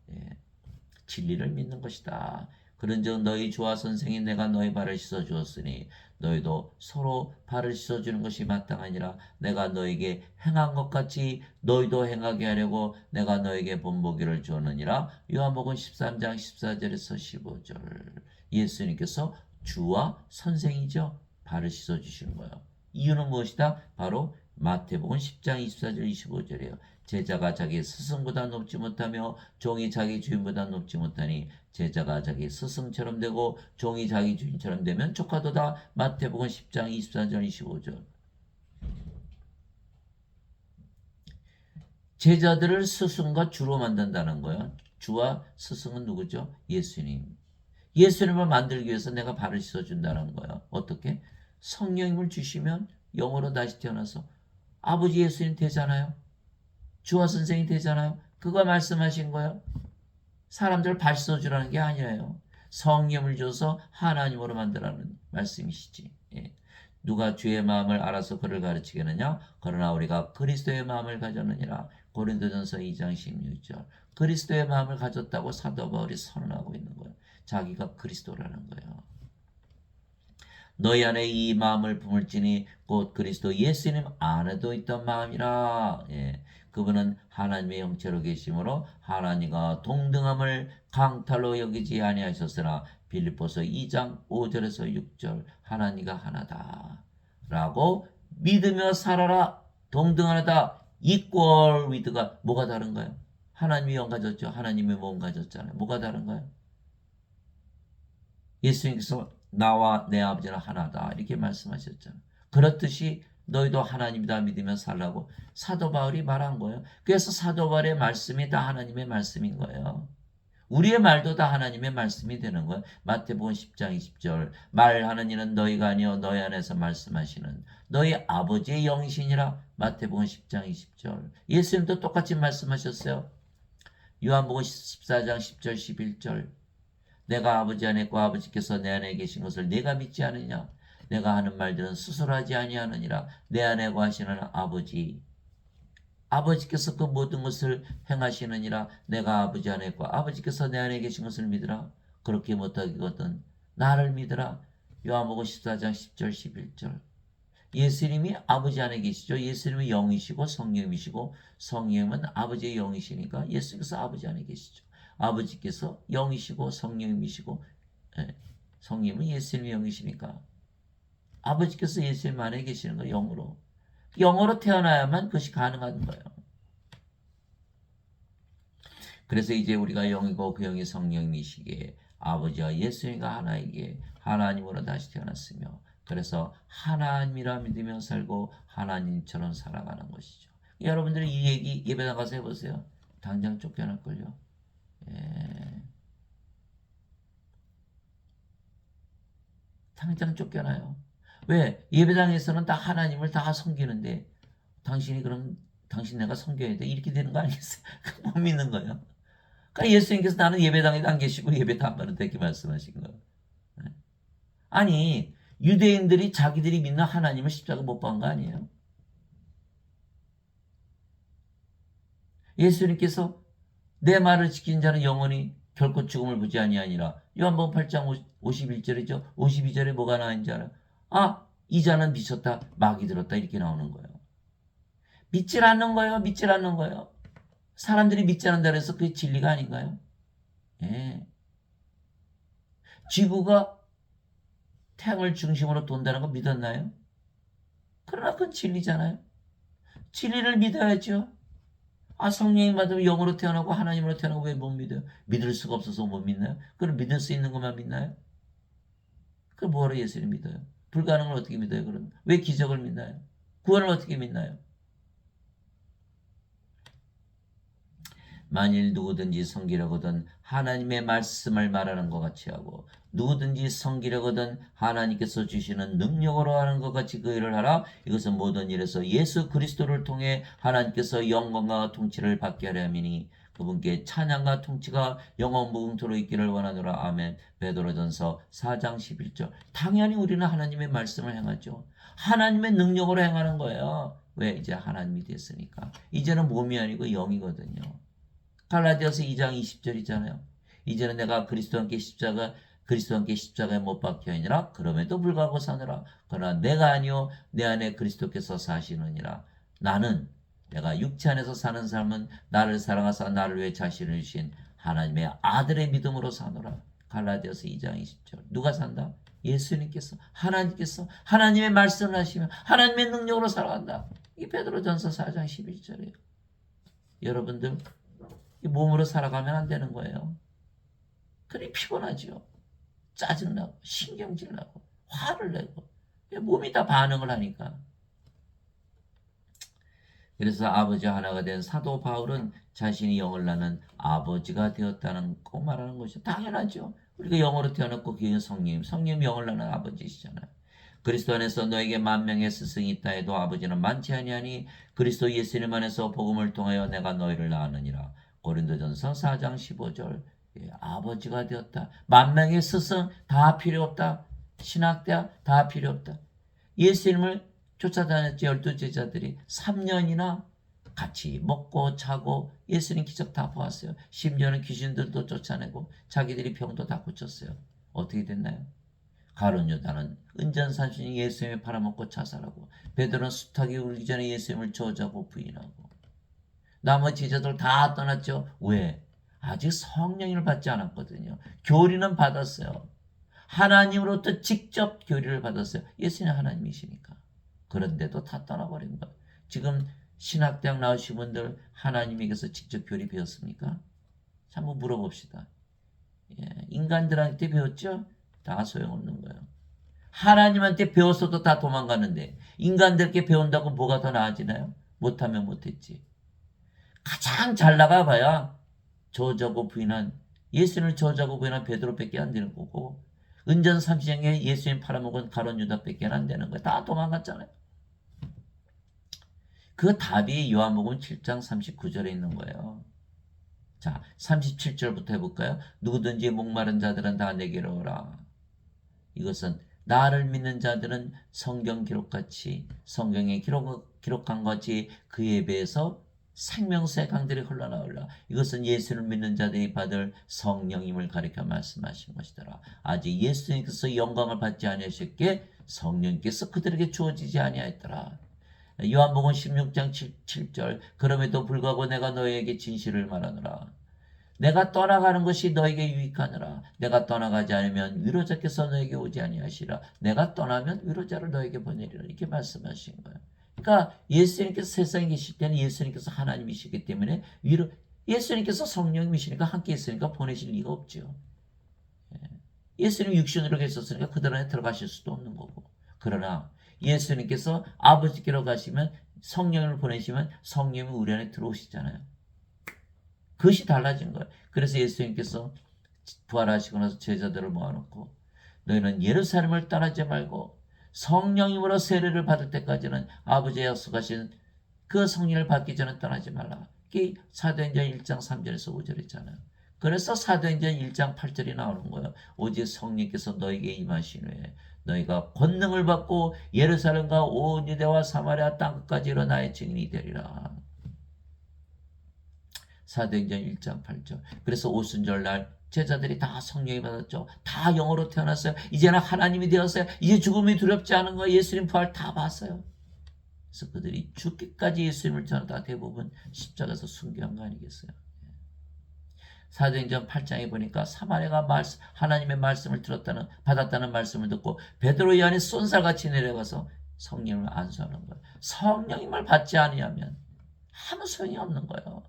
진리를 믿는 것이다. 그런즉 너희 주와 선생이 내가 너희 발을 씻어 주었으니 너희도 서로 발을 씻어 주는 것이 마땅하니라. 내가 너에게 행한 것 같이 너희도 행하게 하려고 내가 너에게 본보기를 주었느니라. 요한복음 13장 14절에서 15절. 예수님께서 주와 선생이죠. 발을 씻어 주시는 거예요. 이유는 무엇이다? 바로 마태복음 10장 24절 25절이에요. 제자가 자기 스승보다 높지 못하며 종이 자기 주인보다 높지 못하니 제자가 자기 스승처럼 되고 종이 자기 주인처럼 되면 족하도다. 마태복음 10장 24절 25절. 제자들을 스승과 주로 만든다는 거예요. 주와 스승은 누구죠? 예수님. 예수님을 만들기 위해서 내가 발을 씻어준다는 거예요. 어떻게? 성령님을 주시면 영으로 다시 태어나서 아버지 예수님 되잖아요. 주와 선생이 되잖아요. 그거 말씀하신 거예요. 사람들 발 씻어주라는 게 아니에요. 성령을 줘서 하나님으로 만들라는 말씀이시지. 누가 주의 마음을 알아서 그를 가르치겠느냐? 그러나 우리가 그리스도의 마음을 가졌느니라. 고린도전서 2장 16절. 그리스도의 마음을 가졌다고 사도 바울이 선언하고 있는 거예요. 자기가 그리스도라는 거예요. 너희 안에 이 마음을 품을지니 곧 그리스도 예수님 안에도 있던 마음이라. 그분은 하나님의 형체로 계심으로 하나님과 동등함을 강탈로 여기지 아니하셨으나 빌립보서 2장 5절에서 6절 하나님과 하나다 라고 믿으며 살아라. 동등하다. equal with가 뭐가 다른가요? 하나님이 영 가졌죠. 하나님의 몸 가졌잖아요. 뭐가 다른가요? 예수님께서 나와 내 아버지는 하나다 이렇게 말씀하셨잖아요. 그렇듯이 너희도 하나님이다 믿으며 살라고 사도 바울이 말한 거예요. 그래서 사도 바울의 말씀이 다 하나님의 말씀인 거예요. 우리의 말도 다 하나님의 말씀이 되는 거예요. 마태복음 10장 20절 말하는 이는 너희가 아니요 너희 안에서 말씀하시는 너희 아버지의 영이시니라. 마태복음 10장 20절. 예수님도 똑같이 말씀하셨어요. 요한복음 14장 10절 11절 내가 아버지 안에 있고 아버지께서 내 안에 계신 것을 네가 믿지 않느냐. 내가 하는 말들은 스스로 하지 아니하느니라. 내 안에 거하시는 아버지께서 그 모든 것을 행하시느니라. 내가 아버지 안에 있고 아버지께서 내 안에 계신 것을 믿으라. 그렇게 못하거든 나를 믿으라. 요한복음 14장 10절 11절. 예수님이 아버지 안에 계시죠. 예수님은 영이시고 성령이시고 성령은 아버지의 영이시니까 예수님께서 아버지 안에 계시죠. 아버지께서 영이시고 성령이시고 예, 성령은 예수님의 영이시니까 아버지께서 예수님 안에 계시는 거예요. 영으로. 영으로 태어나야만 그것이 가능한 거예요. 그래서 이제 우리가 영이고 그 영이 성령이시기에 아버지와 예수님과 하나이기에 하나님으로 다시 태어났으며 그래서 하나님이라 믿으며 살고 하나님처럼 살아가는 것이죠. 여러분들이 이 얘기 예배당 가서 해보세요. 당장 쫓겨날걸요. 예. 당장 쫓겨나요. 왜? 예배당에서는 다 하나님을 다 섬기는데 당신이 그럼 당신 내가 섬겨야 돼 이렇게 되는 거 아니겠어요? 못 믿는 거예요. 그러니까 예수님께서 나는 예배당에 안 계시고 예배도 안 받는다 이렇게 말씀하신 거예요. 아니 유대인들이 자기들이 믿는 하나님을 십자가 못 박은 거 아니에요? 예수님께서 내 말을 지킨 자는 영원히 결코 죽음을 보지 아니하니라. 요한복음 8장 51절이죠. 52절에 뭐가 나와있는지 알아요? 아, 이 자는 미쳤다. 마귀 들었다. 이렇게 나오는 거예요. 믿질 않는 거예요. 믿질 않는 거예요. 사람들이 믿지 않는다 그래서 그게 진리가 아닌가요? 예. 지구가 태양을 중심으로 돈다는 거 믿었나요? 그러나 그건 진리잖아요. 진리를 믿어야죠. 아, 성령이 받으면 영으로 태어나고 하나님으로 태어나고 왜 못 믿어요? 믿을 수가 없어서 못 믿나요? 그럼 믿을 수 있는 것만 믿나요? 그럼 뭐하러 예수를 믿어요? 불가능을 어떻게 믿어요? 그럼 왜 기적을 믿나요? 구원을 어떻게 믿나요? 만일 누구든지 섬기려거든 하나님의 말씀을 말하는 것 같이 하고 누구든지 섬기려거든 하나님께서 주시는 능력으로 하는 것 같이 그 일을 하라. 이것은 모든 일에서 예수 그리스도를 통해 하나님께서 영광과 통치를 받게 하려 함이니 그분께 찬양과 통치가 영원 무궁토록 있기를 원하노라. 아멘. 베드로전서 4장 11절. 당연히 우리는 하나님의 말씀을 행하죠. 하나님의 능력으로 행하는 거예요. 왜? 이제 하나님이 됐으니까. 이제는 몸이 아니고 영이거든요. 갈라디아서 2장 20절이잖아요. 이제는 내가 그리스도와 함께 십자가에 못 박혀 있느라 그럼에도 불구하고 사느라. 그러나 내가 아니요 내 안에 그리스도께서 사시느니라. 나는 내가 육체 안에서 사는 삶은 나를 사랑하사 나를 위해 자신을 주신 하나님의 아들의 믿음으로 사노라. 갈라디아서 2장 20절. 누가 산다? 예수님께서 하나님께서 하나님의 말씀을 하시면 하나님의 능력으로 살아간다. 이 베드로전서 4장 11절이에요. 여러분들 몸으로 살아가면 안 되는 거예요. 그리 피곤하죠. 짜증나고 신경질 나고 화를 내고 몸이 다 반응을 하니까. 그래서 아버지 하나가 된 사도 바울은 자신이 영을 낳는 아버지가 되었다는 거 말하는 것이 당연하죠. 우리가 영으로 태어났고 그게 성령 영을 낳는 아버지시잖아요. 그리스도 안에서 너에게 만명의 스승이 있다 해도 아버지는 많지 아니하니 그리스도 예수님 안에서 복음을 통하여 내가 너희를 낳았느니라. 고린도전서 4장 15절. 예, 아버지가 되었다. 만명의 스승 다 필요 없다. 신학대학 다 필요 없다. 예수님을 쫓아다녔지 12제자들이 3년이나 같이 먹고 자고 예수님 기적 다 보았어요. 심지어는 귀신들도 쫓아내고 자기들이 병도 다 고쳤어요. 어떻게 됐나요? 가룟 유다는 은전산신이 예수님을 팔아먹고 자살하고 베드로는 수탉이 울기 전에 예수님을 저주하고 부인하고 나머지 제자들 다 떠났죠. 왜? 아직 성령을 받지 않았거든요. 교리는 받았어요. 하나님으로부터 직접 교리를 받았어요. 예수님 하나님이시니까. 그런데도 다 떠나버린 거예요. 지금 신학대학 나오신 분들 하나님에게서 직접 교리 배웠습니까? 한번 물어봅시다. 예, 인간들한테 배웠죠? 다 소용없는 거예요. 하나님한테 배웠어도 다 도망가는데 인간들께 배운다고 뭐가 더 나아지나요? 못하면 못했지. 가장 잘 나가봐야 저주하고 부인한 예수님을 저주하고 부인한 베드로밖에 안 되는 거고 은전 30장에 예수님 팔아먹은 가룟 유다밖에 안 되는 거예요. 다 도망갔잖아요. 그 답이 요한복음 7장 39절에 있는 거예요. 자, 37절부터 해볼까요? 누구든지 목마른 자들은 다 내게로 오라. 이것은 나를 믿는 자들은 성경 기록같이 성경에 기록한 것이 그에 비해서 생명수의 강들이 흘러나오라. 이것은 예수를 믿는 자들이 받을 성령임을 가리켜 말씀하신 것이더라. 아직 예수님께서 영광을 받지 않으셨기에 성령께서 그들에게 주어지지 아니하였더라. 요한복음 16장 7절 그럼에도 불구하고 내가 너희에게 진실을 말하노라. 내가 떠나가는 것이 너에게 유익하느라. 내가 떠나가지 않으면 위로자께서 너에게 오지 아니하시라. 내가 떠나면 위로자를 너에게 보내리라. 이렇게 말씀하신 거예요. 그러니까 예수님께서 세상에 계실 때는 예수님께서 하나님이시기 때문에 예수님께서 성령이시니까 함께 있으니까 보내실 리가 없죠. 예수님 육신으로 계셨으니까 그들 안에 들어가실 수도 없는 거고. 그러나 예수님께서 아버지께로 가시면 성령을 보내시면 성령이 우리 안에 들어오시잖아요. 그것이 달라진 거예요. 그래서 예수님께서 부활하시고 나서 제자들을 모아놓고 너희는 예루살렘을 떠나지 말고 성령님으로 세례를 받을 때까지는 아버지의 약속하신 그 성령을 받기 전에 떠나지 말라. 이게 사도행전 1장 3절에서 5절 있잖아요. 그래서 사도행전 1장 8절이 나오는 거예요. 오직 성령께서 너에게 임하신 후에 너희가 권능을 받고 예루살렘과 온 유대와 사마리아 땅끝까지 일어 나의 증인이 되리라. 사도행전 1장 8절. 그래서 오순절날 제자들이 다 성령이 받았죠. 다 영으로 태어났어요. 이제는 하나님이 되었어요. 이제 죽음이 두렵지 않은 거예요. 예수님 부활 다 봤어요. 그래서 그들이 죽기까지 예수님을 전하다 대부분 십자가에서 순교한 거 아니겠어요? 사도행전 8장에 보니까 사마리아가 하나님의 말씀을 받았다는 말씀을 듣고 베드로 이 안에 쏜살같이 내려가서 성령을 안수하는 거예요. 성령님을 받지 아니하면 아무 소용이 없는 거예요.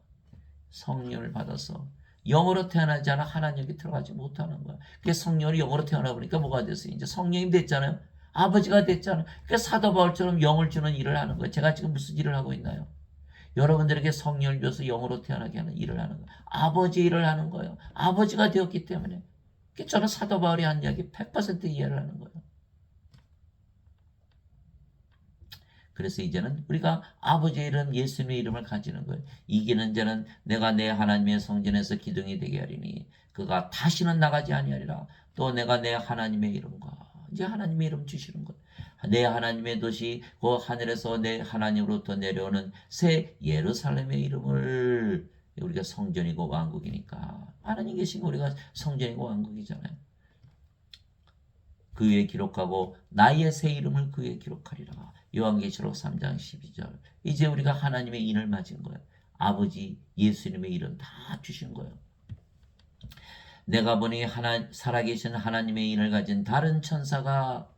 성령을 받아서 영으로 태어나지 않아 하나님께 들어가지 못하는 거야. 그래서 성령이 영으로 태어나 보니까 뭐가 됐어요? 이제 성령이 됐잖아요. 아버지가 됐잖아요. 그래서 사도 바울처럼 영을 주는 일을 하는 거예요. 제가 지금 무슨 일을 하고 있나요? 여러분들에게 성령을 줘서 영으로 태어나게 하는 일을 하는 거예요. 아버지 일을 하는 거예요. 아버지가 되었기 때문에. 저는 사도 바울이 한 이야기 100% 이해를 하는 거예요. 그래서 이제는 우리가 아버지의 이름 예수님의 이름을 가지는 거예요. 이기는 자는 내가 내 하나님의 성전에서 기둥이 되게 하리니 그가 다시는 나가지 아니하리라. 또 내가 내 하나님의 이름과 이제 하나님의 이름 주시는 거예요. 내 하나님의 도시 그 하늘에서 내 하나님으로부터 내려오는 새 예루살렘의 이름을 우리가 성전이고 왕국이니까 하나님 계신 거 우리가 성전이고 왕국이잖아요. 그 위에 기록하고 나의 새 이름을 그 위에 기록하리라. 요한계시록 3장 12절. 이제 우리가 하나님의 인을 맞은 거예요. 아버지 예수님의 이름 다 주신 거예요. 내가 보니 살아계신 하나님의 인을 가진 다른 천사가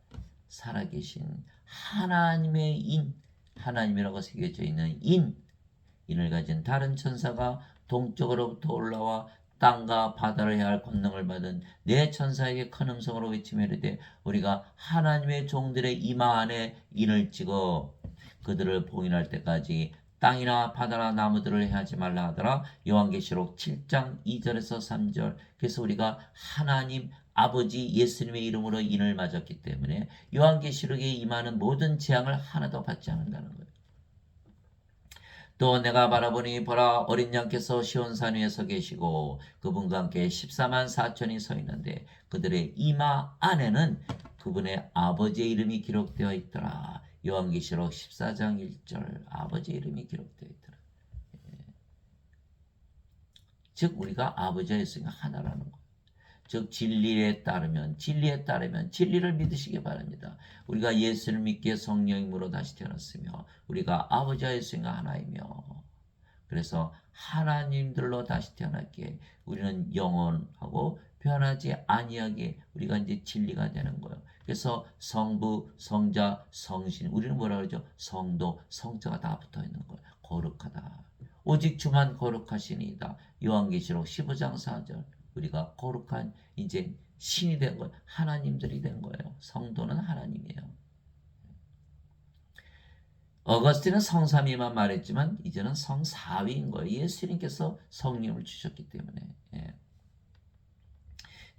살아계신 하나님의 인, 하나님이라고 새겨져 있는 인을 가진 다른 천사가 동쪽으로부터 올라와 땅과 바다를 해할 권능을 받은 네 천사에게 큰 음성으로 외치며 이르되 우리가 하나님의 종들의 이마 안에 인을 찍어 그들을 봉인할 때까지 땅이나 바다나 나무들을 해하지 말라 하더라. 요한계시록 7장 2절에서 3절. 그래서 우리가 하나님 아버지 예수님의 이름으로 인을 맞았기 때문에 요한계시록에 임하는 모든 재앙을 하나도 받지 않는다는 거예요. 또 내가 바라보니 보라 어린 양께서 시온산 위에 서 계시고 그분과 함께 14만 4천이 서 있는데 그들의 이마 안에는 그분의 아버지의 이름이 기록되어 있더라. 요한계시록 14장 1절 아버지의 이름이 기록되어 있더라. 즉 우리가 아버지와 예수가 하나라는 거예요. 즉 진리에 따르면 진리를 믿으시기 바랍니다. 우리가 예수를 믿기에 성령님으로 다시 태어났으며 우리가 아버지와 예수가 하나이며 그래서 하나님들로 다시 태어났기에 우리는 영원하고 변하지 아니하게 우리가 이제 진리가 되는 거예요. 그래서 성부, 성자, 성신 우리는 뭐라 그러죠? 성도, 성자가 다 붙어 있는 거예요. 거룩하다. 오직 주만 거룩하시니이다. 요한계시록 15장 4절. 우리가 거룩한 이제 신이 된 거예요. 하나님들이 된 거예요. 성도는 하나님이에요. 어거스틴은 성삼위만 말했지만 이제는 성사위인 거예요. 예수님께서 성령을 주셨기 때문에.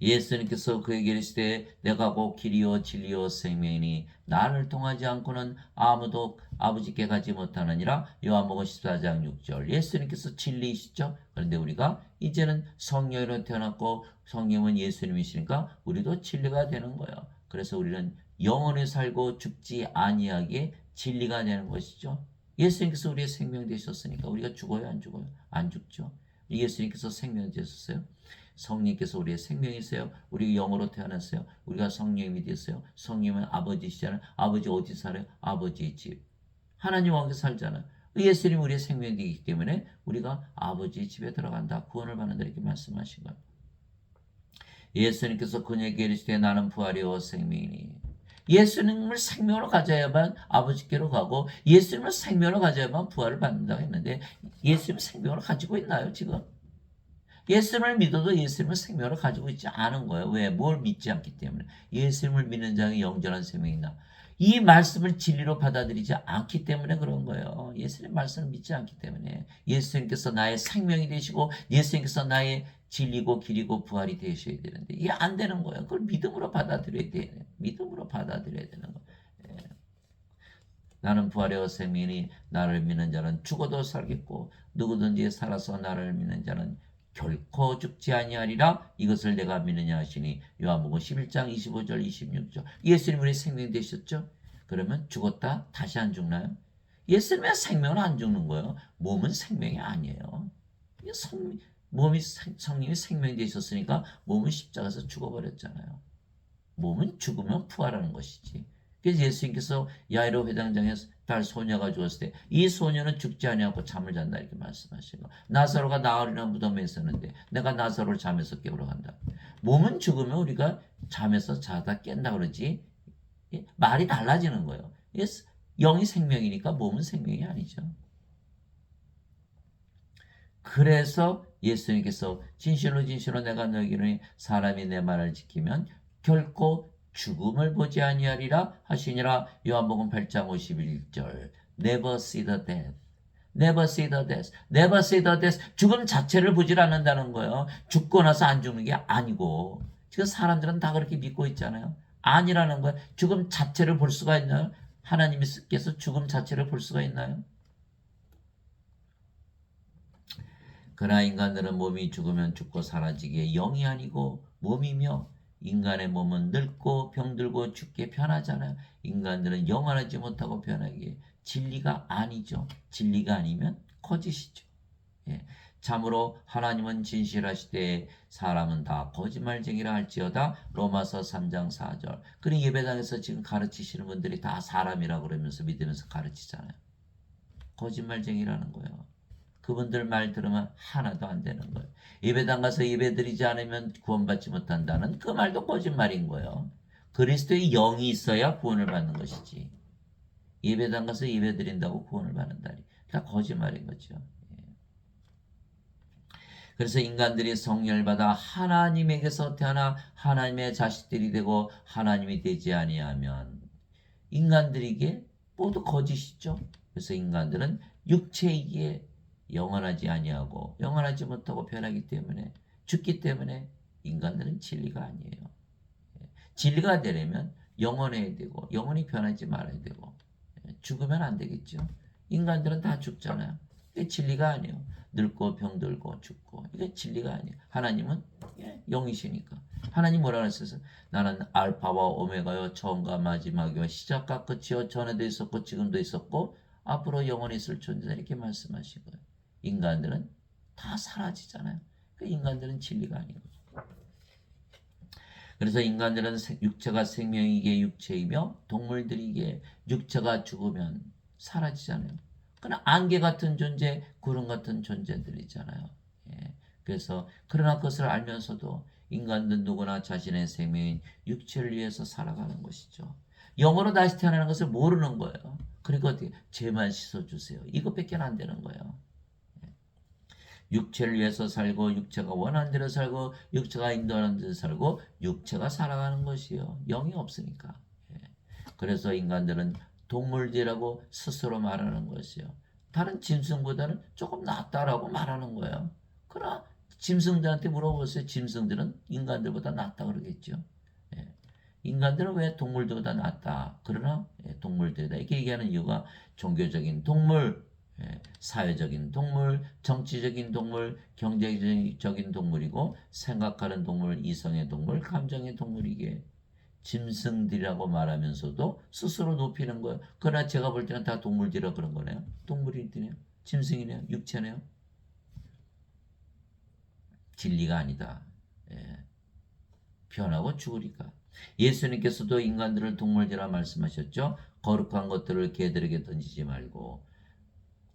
예수님께서 그에게 이르시되 내가 곧 길이요 진리요 생명이니 나를 통하지 않고는 아무도 아버지께 가지 못하느니라. 요한복음 14장 6절. 예수님께서 진리이시죠. 그런데 우리가 이제는 성령으로 태어났고 성령은 예수님이시니까 우리도 진리가 되는 거예요. 그래서 우리는 영원히 살고 죽지 아니하게 진리가 되는 것이죠. 예수님께서 우리의 생명 되셨으니까 우리가 죽어요 안 죽어요? 안 죽죠. 예수님께서 생명 되셨어요. 성령께서 우리의 생명이세요. 우리가 영으로 태어났어요. 우리가 성령이 됐어요. 성령은 아버지시잖아요. 아버지 어디 살아요? 아버지의 집. 하나님 왕국에 살잖아요. 예수님이 우리의 생명이기 때문에 우리가 아버지의 집에 들어간다. 구원을 받는다. 이렇게 말씀하신 거예요. 예수님께서 그녀에게 이르시되 나는 부활이요 생명이니. 예수님을 생명으로 가져야만 아버지께로 가고 예수님을 생명으로 가져야만 부활을 받는다고 했는데 예수님을 생명으로 가지고 있나요 지금? 예수님을 믿어도 예수님을 생명으로 가지고 있지 않은 거예요. 왜? 뭘 믿지 않기 때문에. 예수님을 믿는 자에게 영원한 생명이 있나. 이 말씀을 진리로 받아들이지 않기 때문에 그런 거예요. 예수님 말씀을 믿지 않기 때문에. 예수님께서 나의 생명이 되시고 예수님께서 나의 진리고 길이고 부활이 되셔야 되는데 이게 안 되는 거예요. 그걸 믿음으로 받아들여야 돼요. 믿음으로 받아들여야 되는 거예요. 예. 나는 부활의 생명이니 나를 믿는 자는 죽어도 살겠고 누구든지 살아서 나를 믿는 자는 결코 죽지 아니하리라. 이것을 내가 믿느냐 하시니 요한복음 11장 25절 26절. 예수님 우리 생명이 되셨죠? 그러면 죽었다 다시 안 죽나요? 예수님의 생명은 안 죽는 거예요. 몸은 생명이 아니에요. 몸이 성령이 생명이 되셨으니까 몸은 십자가에서 죽어버렸잖아요. 몸은 죽으면 부활하는 것이지. 그래서 예수님께서 야이로 회당장에 딸 소녀가 죽었을 때 이 소녀는 죽지 아니하고 잠을 잔다 이렇게 말씀하시고 나사로가 나으리라 무덤에 있었는데 내가 나사로를 잠에서 깨우러 간다. 몸은 죽으면 우리가 잠에서 자다 깬다 그러지 말이 달라지는 거예요. 영이 생명이니까 몸은 생명이 아니죠. 그래서 예수님께서 진실로 진실로 내가 너에게 이르노니 사람이 내 말을 지키면 결코 죽음을 보지 아니하리라 하시니라. 요한복음 8장 51절. Never see the death. Never see the death. Never see the death. 죽음 자체를 보질 않는다는 거예요. 죽고 나서 안 죽는 게 아니고. 지금 사람들은 다 그렇게 믿고 있잖아요. 아니라는 거예요. 죽음 자체를 볼 수가 있나요? 하나님께서 죽음 자체를 볼 수가 있나요? 그러나 인간들은 몸이 죽으면 죽고 사라지기에 영이 아니고 몸이며 인간의 몸은 늙고 병들고 죽게 변하잖아요. 인간들은 영원하지 못하고 변하기에 진리가 아니죠. 진리가 아니면 거짓이죠. 예. 참으로 하나님은 진실하시되 사람은 다 거짓말쟁이라 할지어다. 로마서 3장 4절. 그런 예배당에서 지금 가르치시는 분들이 다 사람이라고 그러면서 믿으면서 가르치잖아요. 거짓말쟁이라는 거예요. 그분들 말 들으면 하나도 안 되는 거예요. 예배당 가서 예배드리지 않으면 구원받지 못한다는 그 말도 거짓말인 거예요. 그리스도의 영이 있어야 구원을 받는 것이지. 예배당 가서 예배드린다고 구원을 받는다니. 다 거짓말인 거죠. 그래서 인간들이 성령을 받아 하나님에게서 태어나 하나님의 자식들이 되고 하나님이 되지 아니하면 인간들에게 모두 거짓이죠. 그래서 인간들은 육체이기에 영원하지 아니하고 영원하지 못하고 변하기 때문에 죽기 때문에 인간들은 진리가 아니에요. 진리가 되려면 영원해야 되고 영원히 변하지 말아야 되고 죽으면 안 되겠죠. 인간들은 다 죽잖아요. 이게 진리가 아니에요. 늙고 병들고 죽고 이게 진리가 아니에요. 하나님은 영이시니까. 하나님 뭐라 그랬어요? 나는 알파와 오메가요 처음과 마지막이요 시작과 끝이요 전에도 있었고 지금도 있었고 앞으로 영원히 있을 존재다 이렇게 말씀하신 거예요. 인간들은 다 사라지잖아요. 그 인간들은 진리가 아니고. 그래서 인간들은 육체가 생명이기에 육체이며 동물들이기에 육체가 죽으면 사라지잖아요. 그러나 안개 같은 존재, 구름 같은 존재들이잖아요. 예. 그래서 그러나 그것을 알면서도 인간들 누구나 자신의 생명인 육체를 위해서 살아가는 것이죠. 영으로 다시 태어나는 것을 모르는 거예요. 그리고 어떻게 죄만 씻어주세요. 이것밖에 안 되는 거예요. 육체를 위해서 살고 육체가 원하는 대로 살고 육체가 인도하는 대로 살고 육체가 살아가는 것이요. 영이 없으니까. 그래서 인간들은 동물들이라고 스스로 말하는 것이요. 다른 짐승보다는 조금 낫다라고 말하는 거예요. 그러나 짐승들한테 물어보세요. 짐승들은 인간들보다 낫다 그러겠죠. 인간들은 왜 동물들보다 낫다. 그러나 동물들이다. 이렇게 얘기하는 이유가 종교적인 동물, 사회적인 동물, 정치적인 동물, 경제적인 동물이고 생각하는 동물, 이성의 동물, 감정의 동물이기에 짐승들이라고 말하면서도 스스로 높이는 거예요. 그러나 제가 볼 때는 다 동물들이라 그런 거네요. 동물이네요. 짐승이네요. 육체네요. 진리가 아니다. 변하고 죽으리까. 예수님께서도 인간들을 동물이라 말씀하셨죠. 거룩한 것들을 개들에게 던지지 말고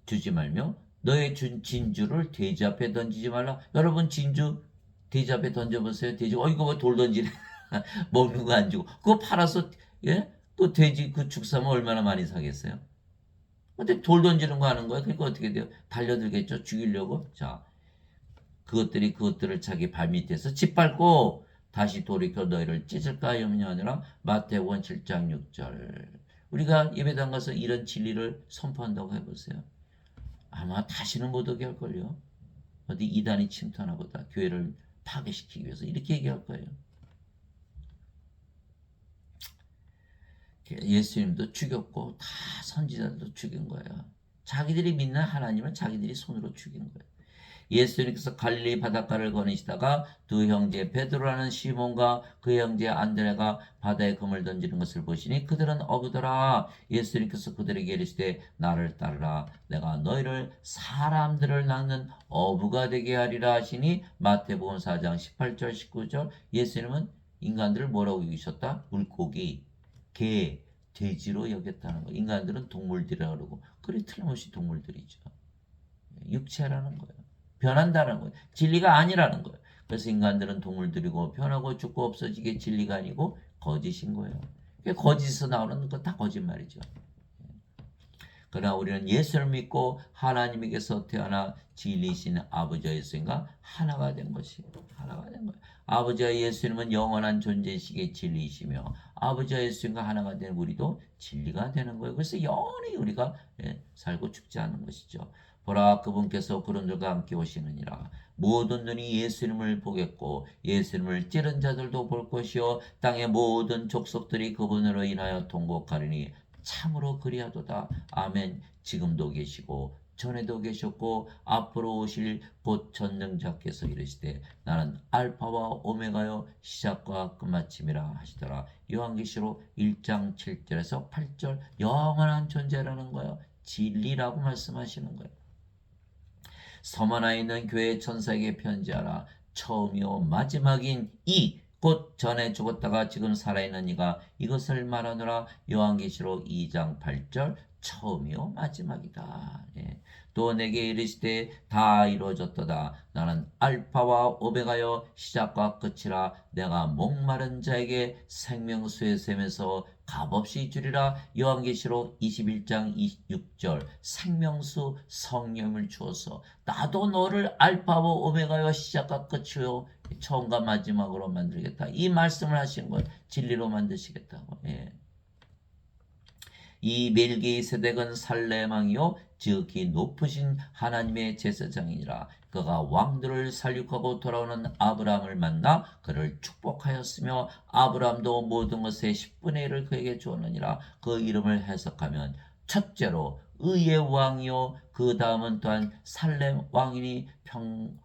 주지 말며 너의 준 진주를 돼지 앞에 던지지 말라. 여러분 진주 돼지 앞에 던져보세요. 돼지 이거 뭐 돌 던지네. 먹는 거 안 주고 그거 팔아서 또 돼지 그 죽사면 얼마나 많이 사겠어요. 근데 돌 던지는 거 하는 거야. 그러니까 어떻게 돼요? 달려들겠죠. 죽이려고. 자, 그것들을 자기 발밑에서 짓밟고 다시 돌이켜 너희를 찢을까 염려하느라. 마태복음 7장 6절. 우리가 예배당 가서 이런 진리를 선포한다고 해보세요. 아마 다시는 못 오게 할걸요. 어디 이단이 침투하나 보다. 교회를 파괴시키기 위해서 이렇게 얘기할 거예요. 예수님도 죽였고 다 선지자들도 죽인 거예요. 자기들이 믿는 하나님을 자기들이 손으로 죽인 거예요. 예수님께서 갈릴리 바닷가를 거니시다가 두 형제 베드로라는 시몬과 그 형제 안드레가 바다에 금을 던지는 것을 보시니 그들은 어부더라. 예수님께서 그들에게 이르시되 나를 따르라. 내가 너희를 사람들을 낚는 어부가 되게 하리라 하시니. 마태복음 4장 18절 19절. 예수님은 인간들을 뭐라고 여기셨다? 물고기, 개, 돼지로 여겼다는 거예요. 인간들은 동물들이라고 그러고 그래 틀림없이 동물들이죠. 육체라는 거예요. 변한다는 거예요. 진리가 아니라는 거예요. 그래서 인간들은 동물들이고 변하고 죽고 없어지게 진리가 아니고 거짓인 거예요. 거짓에서 나오는 건 다 거짓말이죠. 그러나 우리는 예수를 믿고 하나님에게서 태어나 진리이신 아버지와 예수님과 하나가 된 것이에요. 하나가 된 거예요. 아버지와 예수님은 영원한 존재이시기에 진리이시며 아버지와 예수님과 하나가 된 우리도 진리가 되는 거예요. 그래서 영원히 우리가 살고 죽지 않는 것이죠. 보라 그분께서 그런들과 함께 오시느니라. 모든 눈이 예수님을 보겠고 예수님을 찌른 자들도 볼 것이요 땅의 모든 족속들이 그분으로 인하여 통곡하리니 참으로 그리하도다. 아멘. 지금도 계시고 전에도 계셨고 앞으로 오실 곧 전능자께서 이르시되 나는 알파와 오메가요 시작과 끝마침이라 하시더라. 요한계시록 1장 7절에서 8절. 영원한 존재라는 거예요. 진리라고 말씀하시는 거예요. 섬 하나에 있는 교회 천사에게 편지하라. 처음이요 마지막인 이 곧 전에 죽었다가 지금 살아있는 이가 이것을 말하노라. 요한계시록 2장 8절. 처음이요 마지막이다. 또 내게 이르시되 다 이루어졌도다. 나는 알파와 오메가여 시작과 끝이라. 내가 목마른 자에게 생명수의 샘에서 값없이 주리라. 요한계시록 21장 26절. 생명수 성령을 주어서 나도 너를 알파와 오메가여 시작과 끝이요 처음과 마지막으로 만들겠다. 이 말씀을 하신 걸 진리로 만드시겠다고. 이 멜기세덱은 살레망이요 지극히 높으신 하나님의 제사장이니라. 그가 왕들을 살육하고 돌아오는 아브라함을 만나 그를 축복하였으며 아브라함도 모든 것의 10분의 1을 그에게 주었느니라. 그 이름을 해석하면 첫째로 의의 왕이요 그 다음은 또한 살렘 왕이니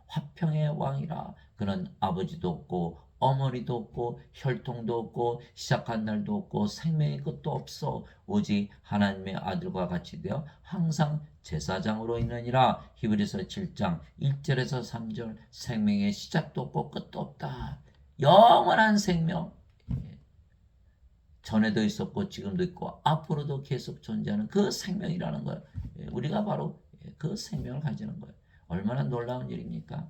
화평의 왕이라. 그는 아버지도 없고 어머니도 없고 혈통도 없고 시작한 날도 없고 생명의 끝도 없어 오직 하나님의 아들과 같이 되어 항상 제사장으로 있느니라. 히브리서 7장 1절에서 3절. 생명의 시작도 없고 끝도 없다. 영원한 생명. 전에도 있었고 지금도 있고 앞으로도 계속 존재하는 그 생명이라는 거예요. 우리가 바로 그 생명을 가지는 거예요. 얼마나 놀라운 일입니까?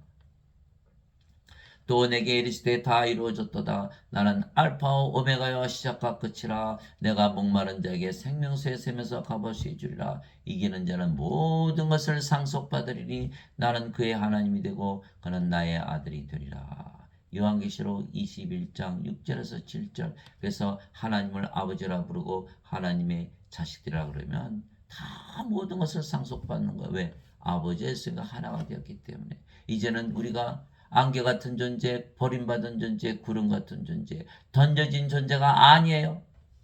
또 내게 이르시되 다 이루어졌도다. 나는 알파와 오메가여 시작과 끝이라. 내가 목마른 자에게 생명수의 샘에서 값없이 주리라. 이기는 자는 모든 것을 상속받으리니 나는 그의 하나님이 되고 그는 나의 아들이 되리라. 요한계시록 21장 6절에서 7절. 그래서 하나님을 아버지라 부르고 하나님의 자식들이라 그러면 다 모든 것을 상속받는 거예요. 왜? 아버지의 예수가 하나가 되었기 때문에. 이제는 우리가 안개 같은 존재, 버림받은 존재, 구름 같은 존재, 던져진 존재가 아니에요.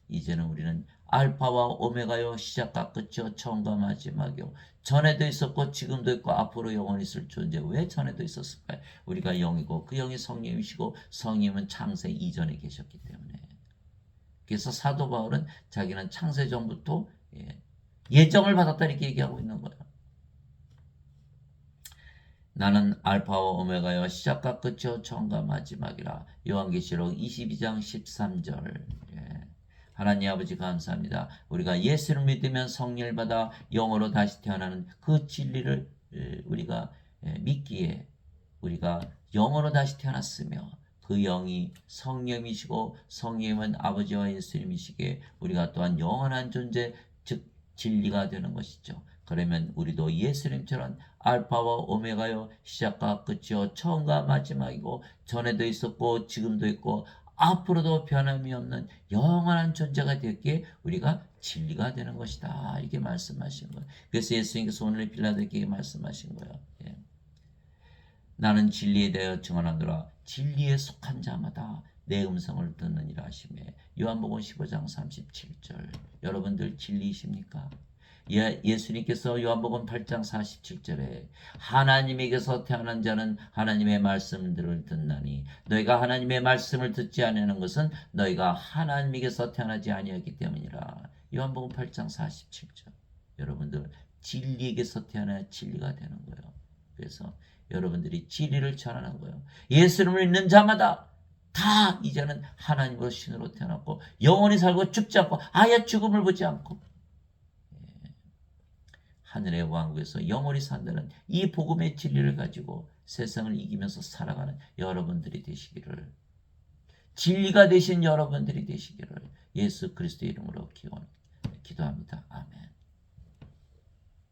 이제는 우리는 알파와 오메가요 시작과 끝이요 처음과 마지막이요. 전에도 있었고 지금도 있고 앞으로 영원히 있을 존재. 왜 전에도 있었을까요? 우리가 영이고 그 영이 성령이시고 성령은 창세 이전에 계셨기 때문에. 그래서 사도 바울은 자기는 창세 전부터 예정을 받았다 이렇게 얘기하고 있는 거예요. 나는 알파와 오메가여 시작과 끝이요 처음과 마지막이라. 요한계시록 22장 13절. 예. 하나님 아버지 감사합니다. 우리가 예수를 믿으면 성령을 받아 영으로 다시 태어나는 그 진리를 우리가 믿기에 우리가 영으로 다시 태어났으며 그 영이 성령이시고 성령은 아버지와 예수님이시기에 우리가 또한 영원한 존재 즉 진리가 되는 것이죠. 그러면 우리도 예수님처럼 알파와 오메가요 시작과 끝이요 처음과 마지막이고 전에도 있었고 지금도 있고 앞으로도 변함이 없는 영원한 존재가 되기에 우리가 진리가 되는 것이다. 이렇게 말씀하신 거예요. 그래서 예수님께서 오늘 빌라도에게 말씀하신 거예요. 예. 나는 진리에 대하여 증언하노라. 진리에 속한 자마다 내 음성을 듣느니라 하시매. 요한복음 15장 37절. 여러분들 진리이십니까? 예수님께서 요한복음 8장 47절에 하나님에게서 태어난 자는 하나님의 말씀들을 듣나니 너희가 하나님의 말씀을 듣지 아니하는 것은 너희가 하나님에게서 태어나지 아니하기 때문이라. 요한복음 8장 47절. 여러분들 진리에게서 태어나야 진리가 되는 거예요. 그래서 여러분들이 진리를 전하는 거예요. 예수님을 믿는 자마다 다 이제는 하나님으로 신으로 태어났고 영원히 살고 죽지 않고 아예 죽음을 보지 않고 하늘의 왕국에서 영원히 산다는 이 복음의 진리를 가지고 세상을 이기면서 살아가는 여러분들이 되시기를, 진리가 되신 여러분들이 되시기를 예수 그리스도의 이름으로 기도합니다.